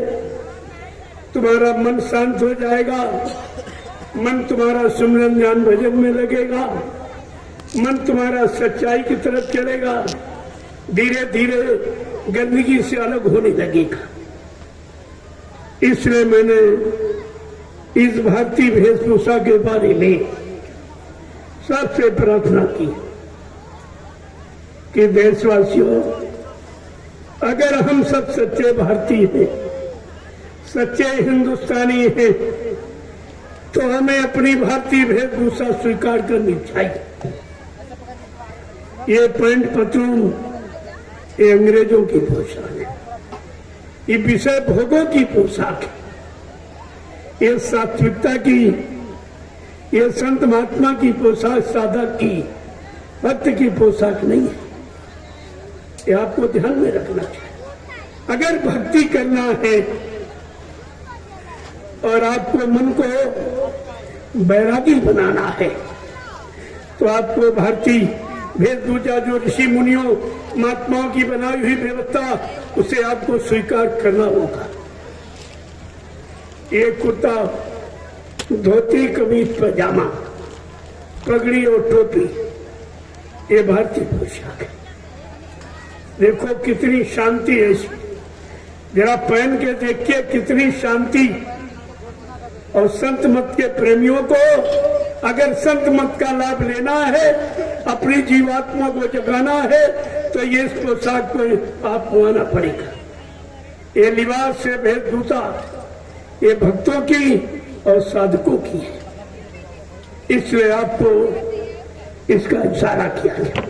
[SPEAKER 2] तुम्हारा मन शांत हो जाएगा, मन तुम्हारा सुमिरन ध्यान भजन में लगेगा, मन तुम्हारा सच्चाई की तरफ चलेगा, धीरे धीरे गंदगी से अलग होने लगेगा। इसलिए मैंने इस भारतीय वेशभूषा के बारे में सबसे प्रार्थना की कि देशवासियों, अगर हम सब सच्चे भारतीय हैं, सच्चे हिंदुस्तानी हैं, तो हमें अपनी भारतीय वेशभूषा स्वीकार करनी चाहिए। ये पैंट पतलून ये अंग्रेजों की पोशाक है, ये विषय भोगों की पोशाक है, ये सात्विकता की, ये संत महात्मा की पोशाक, साधक की, भक्त की पोशाक नहीं है। ये आपको ध्यान में रखना चाहिए। अगर भक्ति करना है और आपको मन को बैरागी बनाना है, तो आपको भारतीय वेशभूषा जो ऋषि मुनियों महात्माओं की बनाई हुई व्यवस्था, उसे आपको स्वीकार करना होगा। ये कुर्ता, धोती, कमीज, पजामा, पगड़ी और टोपी, ये भारतीय पोशाक है। देखो कितनी शांति है इसमें, जरा पहन के देखिए कितनी शांति। और संत मत के प्रेमियों को अगर संत मत का लाभ लेना है, अपनी जीवात्मा को जगाना है, तो ये इस पोशाक को आपको आना पड़ेगा। ये लिबास से वेशभूषा ये भक्तों की और साधकों की है, इसलिए आपको इसका इशारा किया गया।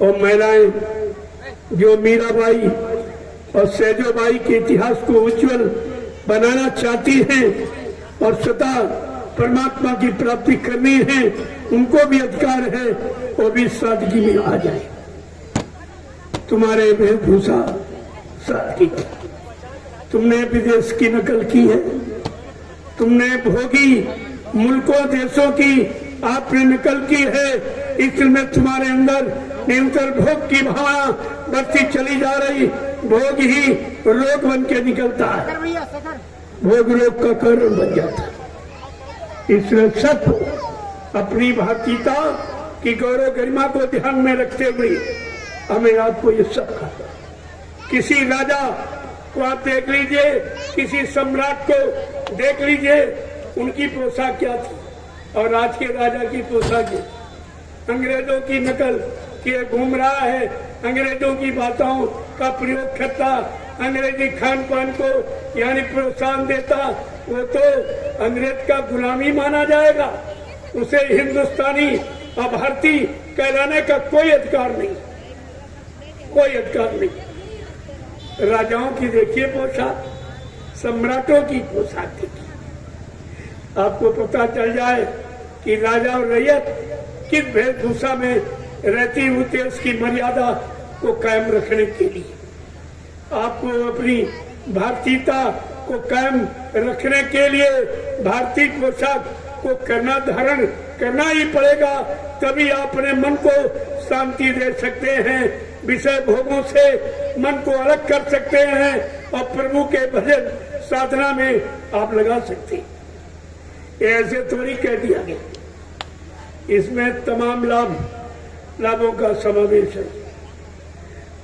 [SPEAKER 2] और महिलाएं जो मीराबाई और सैजोबाई के इतिहास को उज्जवल बनाना चाहती हैं और सदा परमात्मा की प्राप्ति करनी है, उनको भी अधिकार है, वो भी सादगी में आ जाए। तुम्हारे वेशभूषा सादगी, तुमने विदेश की नकल की है, तुमने भोगी मुल्कों देशों की आपने नकल की है, इसमें तुम्हारे अंदर निरंतर भोग की भावना बढ़ती चली जा रही, भोग ही रोग बन के निकलता है, भोग रोग का कारण बन जाता है। इसलिए सब अपनी भारतीयता की गौरव गरिमा को ध्यान में रखते हुए हमें आपको ये सब करना। किसी राजा को आप देख लीजिए, किसी सम्राट को देख लीजिए, उनकी पोशाक क्या थी और आज के राजा की पोशाक है। अंग्रेजों की नकल किए घूम रहा है, अंग्रेजों की बातों का प्रयोग करता, अंग्रेजी खान पान को यानी प्रोत्साहन देता, वो तो अंग्रेज का गुलामी माना जाएगा। उसे हिंदुस्तानी और भारतीय कहलाने का कोई अधिकार नहीं, कोई अधिकार नहीं। राजाओं की देखिए पोशाक, सम्राटों की पोशाक देखिए, आपको पता चल जाए कि राजा और रैयत किस वेशभूषा में रहती हुई देश की मर्यादा को कायम रखने के लिए। आपको अपनी भारतीयता को कायम रखने के लिए भारतीय पोशाक को करना, धारण करना ही पड़ेगा, तभी आप अपने मन को शांति दे सकते हैं। विषय भोगों से मन को अलग कर सकते हैं और प्रभु के भजन साधना में आप लगा सकते हैं। ऐसे थोड़ी कह दिया गया, इसमें तमाम लाभों का समावेश है।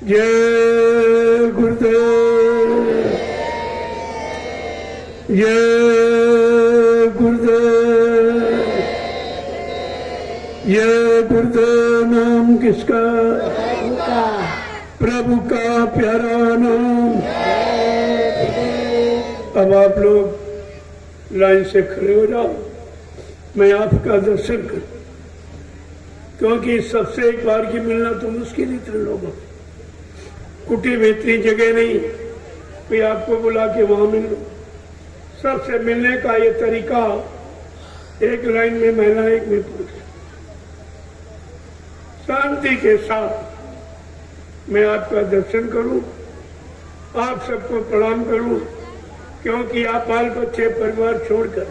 [SPEAKER 2] जय गुरुदेव, जय गुरुदेव, जय गुरुदेव। नाम किसका? प्रभु का प्यारा नाम। अब आप लोग लाइन से खड़े हो जाओ, मैं आपका दर्शन करूं, क्योंकि सबसे एक बार की मिलना तो मुश्किल ही इतने लोगों, कुटी बेहतरीन जगह नहीं कोई आपको बुला के वहां मिल लो। सबसे मिलने का ये तरीका, एक लाइन में महिला, एक में पुरुष, शांति के साथ मैं आपका दर्शन करूं, आप सबको प्रणाम करूं, क्योंकि आप बाल बच्चे परिवार छोड़कर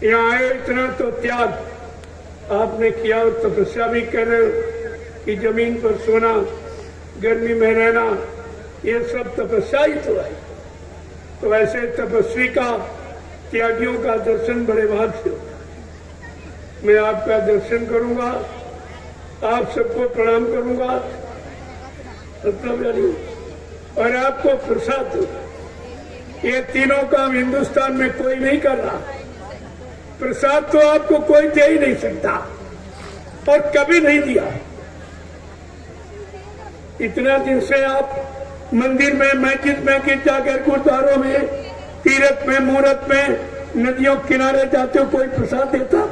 [SPEAKER 2] यहाँ आए, इतना तो त्याग आपने किया और तपस्या भी कर रहे हो कि जमीन पर सोना, गर्मी में रहना, ये सब तपस्या ही तो है। तो ऐसे तपस्वी का, त्यागियों का दर्शन बड़े भाग से होता है। मैं आपका दर्शन करूंगा, आप सबको प्रणाम करूंगा और आपको प्रसाद दूंगा। ये तीनों काम हिंदुस्तान में कोई नहीं कर रहा। प्रसाद तो आपको कोई दे ही नहीं सकता और कभी नहीं दिया। इतना दिन से आप मंदिर में, मस्जिद में, गिरजाघर, गुरुद्वारों में, तीर्थ में, मुहूर्त में, नदियों किनारे जाते हो, कोई प्रसाद देता?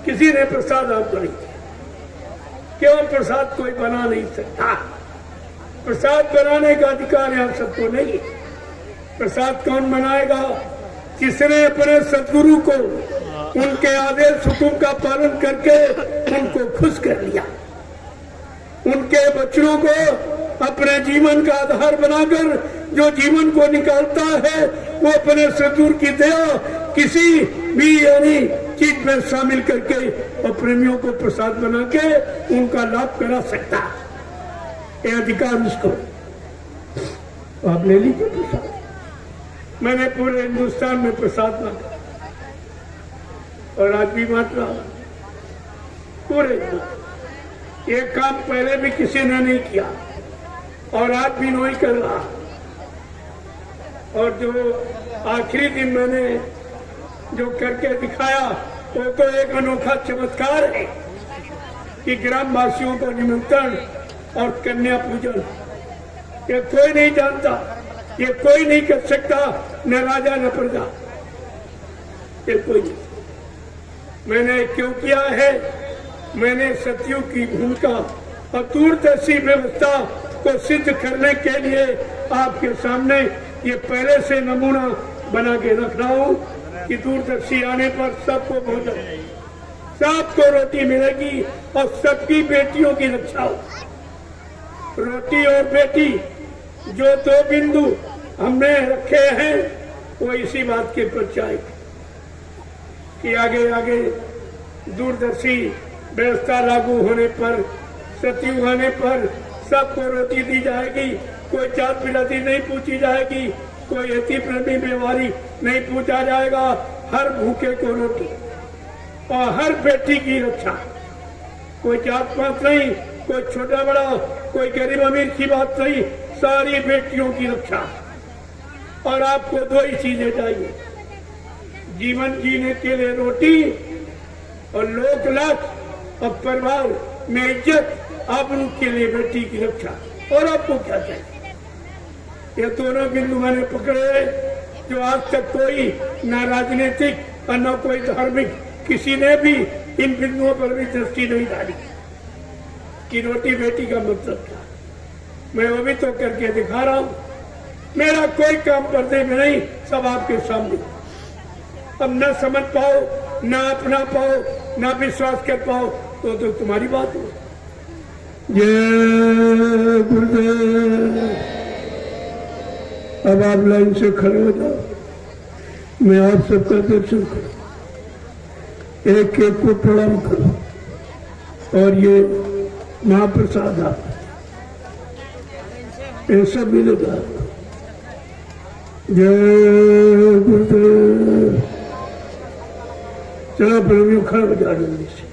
[SPEAKER 2] किसी ने प्रसाद आपको नहीं दिया। क्यों? प्रसाद कोई बना नहीं सकता। प्रसाद बनाने का अधिकार यहां सबको नहीं। प्रसाद कौन बनाएगा? जिसने अपने सदगुरु को उनके आदेश हुकुम का पालन करके उनको खुश कर लिया, उनके बच्चों को अपने जीवन का आधार बनाकर जो जीवन को निकालता है, वो अपने सदगुरु की दया किसी भी यानी चीज में शामिल करके और प्रेमियों को प्रसाद बना के उनका लाभ करा सकता है। ये अधिकार उसको, आप ले लीजिए प्रसाद। मैंने पूरे हिंदुस्तान में प्रसाद बांटा और आज भी बांट रहा पूरे। ये काम पहले भी किसी ने नहीं किया और आज भी नहीं कर रहा। और जो आखिरी दिन मैंने जो करके दिखाया, वो तो एक अनोखा चमत्कार है कि ग्रामवासियों को निमंत्रण और कन्या पूजन, ये कोई नहीं जानता, ये कोई नहीं कर सकता, न राजा न प्रजा, ये कोई नहीं। मैंने क्यों किया है? मैंने सतयुग की भूमिका और दूरदर्शी व्यवस्था को सिद्ध करने के लिए आपके सामने ये पहले से नमूना बना के रख रहा हूँ कि दूरदर्शी आने पर सबको भोजन, सबको रोटी मिलेगी और सबकी बेटियों की रक्षा हो। रोटी और बेटी जो दो बिंदु हमने रखे हैं, वो इसी बात के परिचय कि आगे आगे दूरदर्शी व्यवस्था लागू होने पर, सतयुग होने पर सबको रोटी दी जाएगी। कोई जात बिरादरी नहीं पूछी जाएगी, कोई अति प्रेमी बीमारी नहीं पूछा जाएगा। हर भूखे को रोटी और हर बेटी की रक्षा। कोई जात पात नहीं, कोई छोटा बड़ा, कोई गरीब अमीर की बात नहीं, सारी बेटियों की रक्षा। और आपको दो ही चीजें चाहिए, जीवन जीने के लिए रोटी और लोक लाभ और परिवार में इज्जत, आबरू के लिए बेटी की रक्षा। और आपको क्या चाहिए? ये दोनों बिंदु मैंने पकड़े जो आज तक कोई ना राजनीतिक और न कोई धार्मिक किसी ने भी इन बिंदुओं पर भी दृष्टि नहीं डाली कि रोटी बेटी का मतलब क्या। मैं वो भी तो करके दिखा रहा हूँ। मेरा कोई काम पर्दे में नहीं, सब आपके सामने। अब न समझ पाओ, न अपना पाओ, न विश्वास कर पाओ तो तुम्हारी बात हो। जय गुरुदेव। अब आप लाइन से खड़े हो जाओ, मैं आप सबका दर्शन करूं, एक एक को प्रणाम करूं। और ये महाप्रसाद ऐसा मिलेगा। जय गुरुदेव। चलो प्रेमियों खड़ा बजा जल्दी से।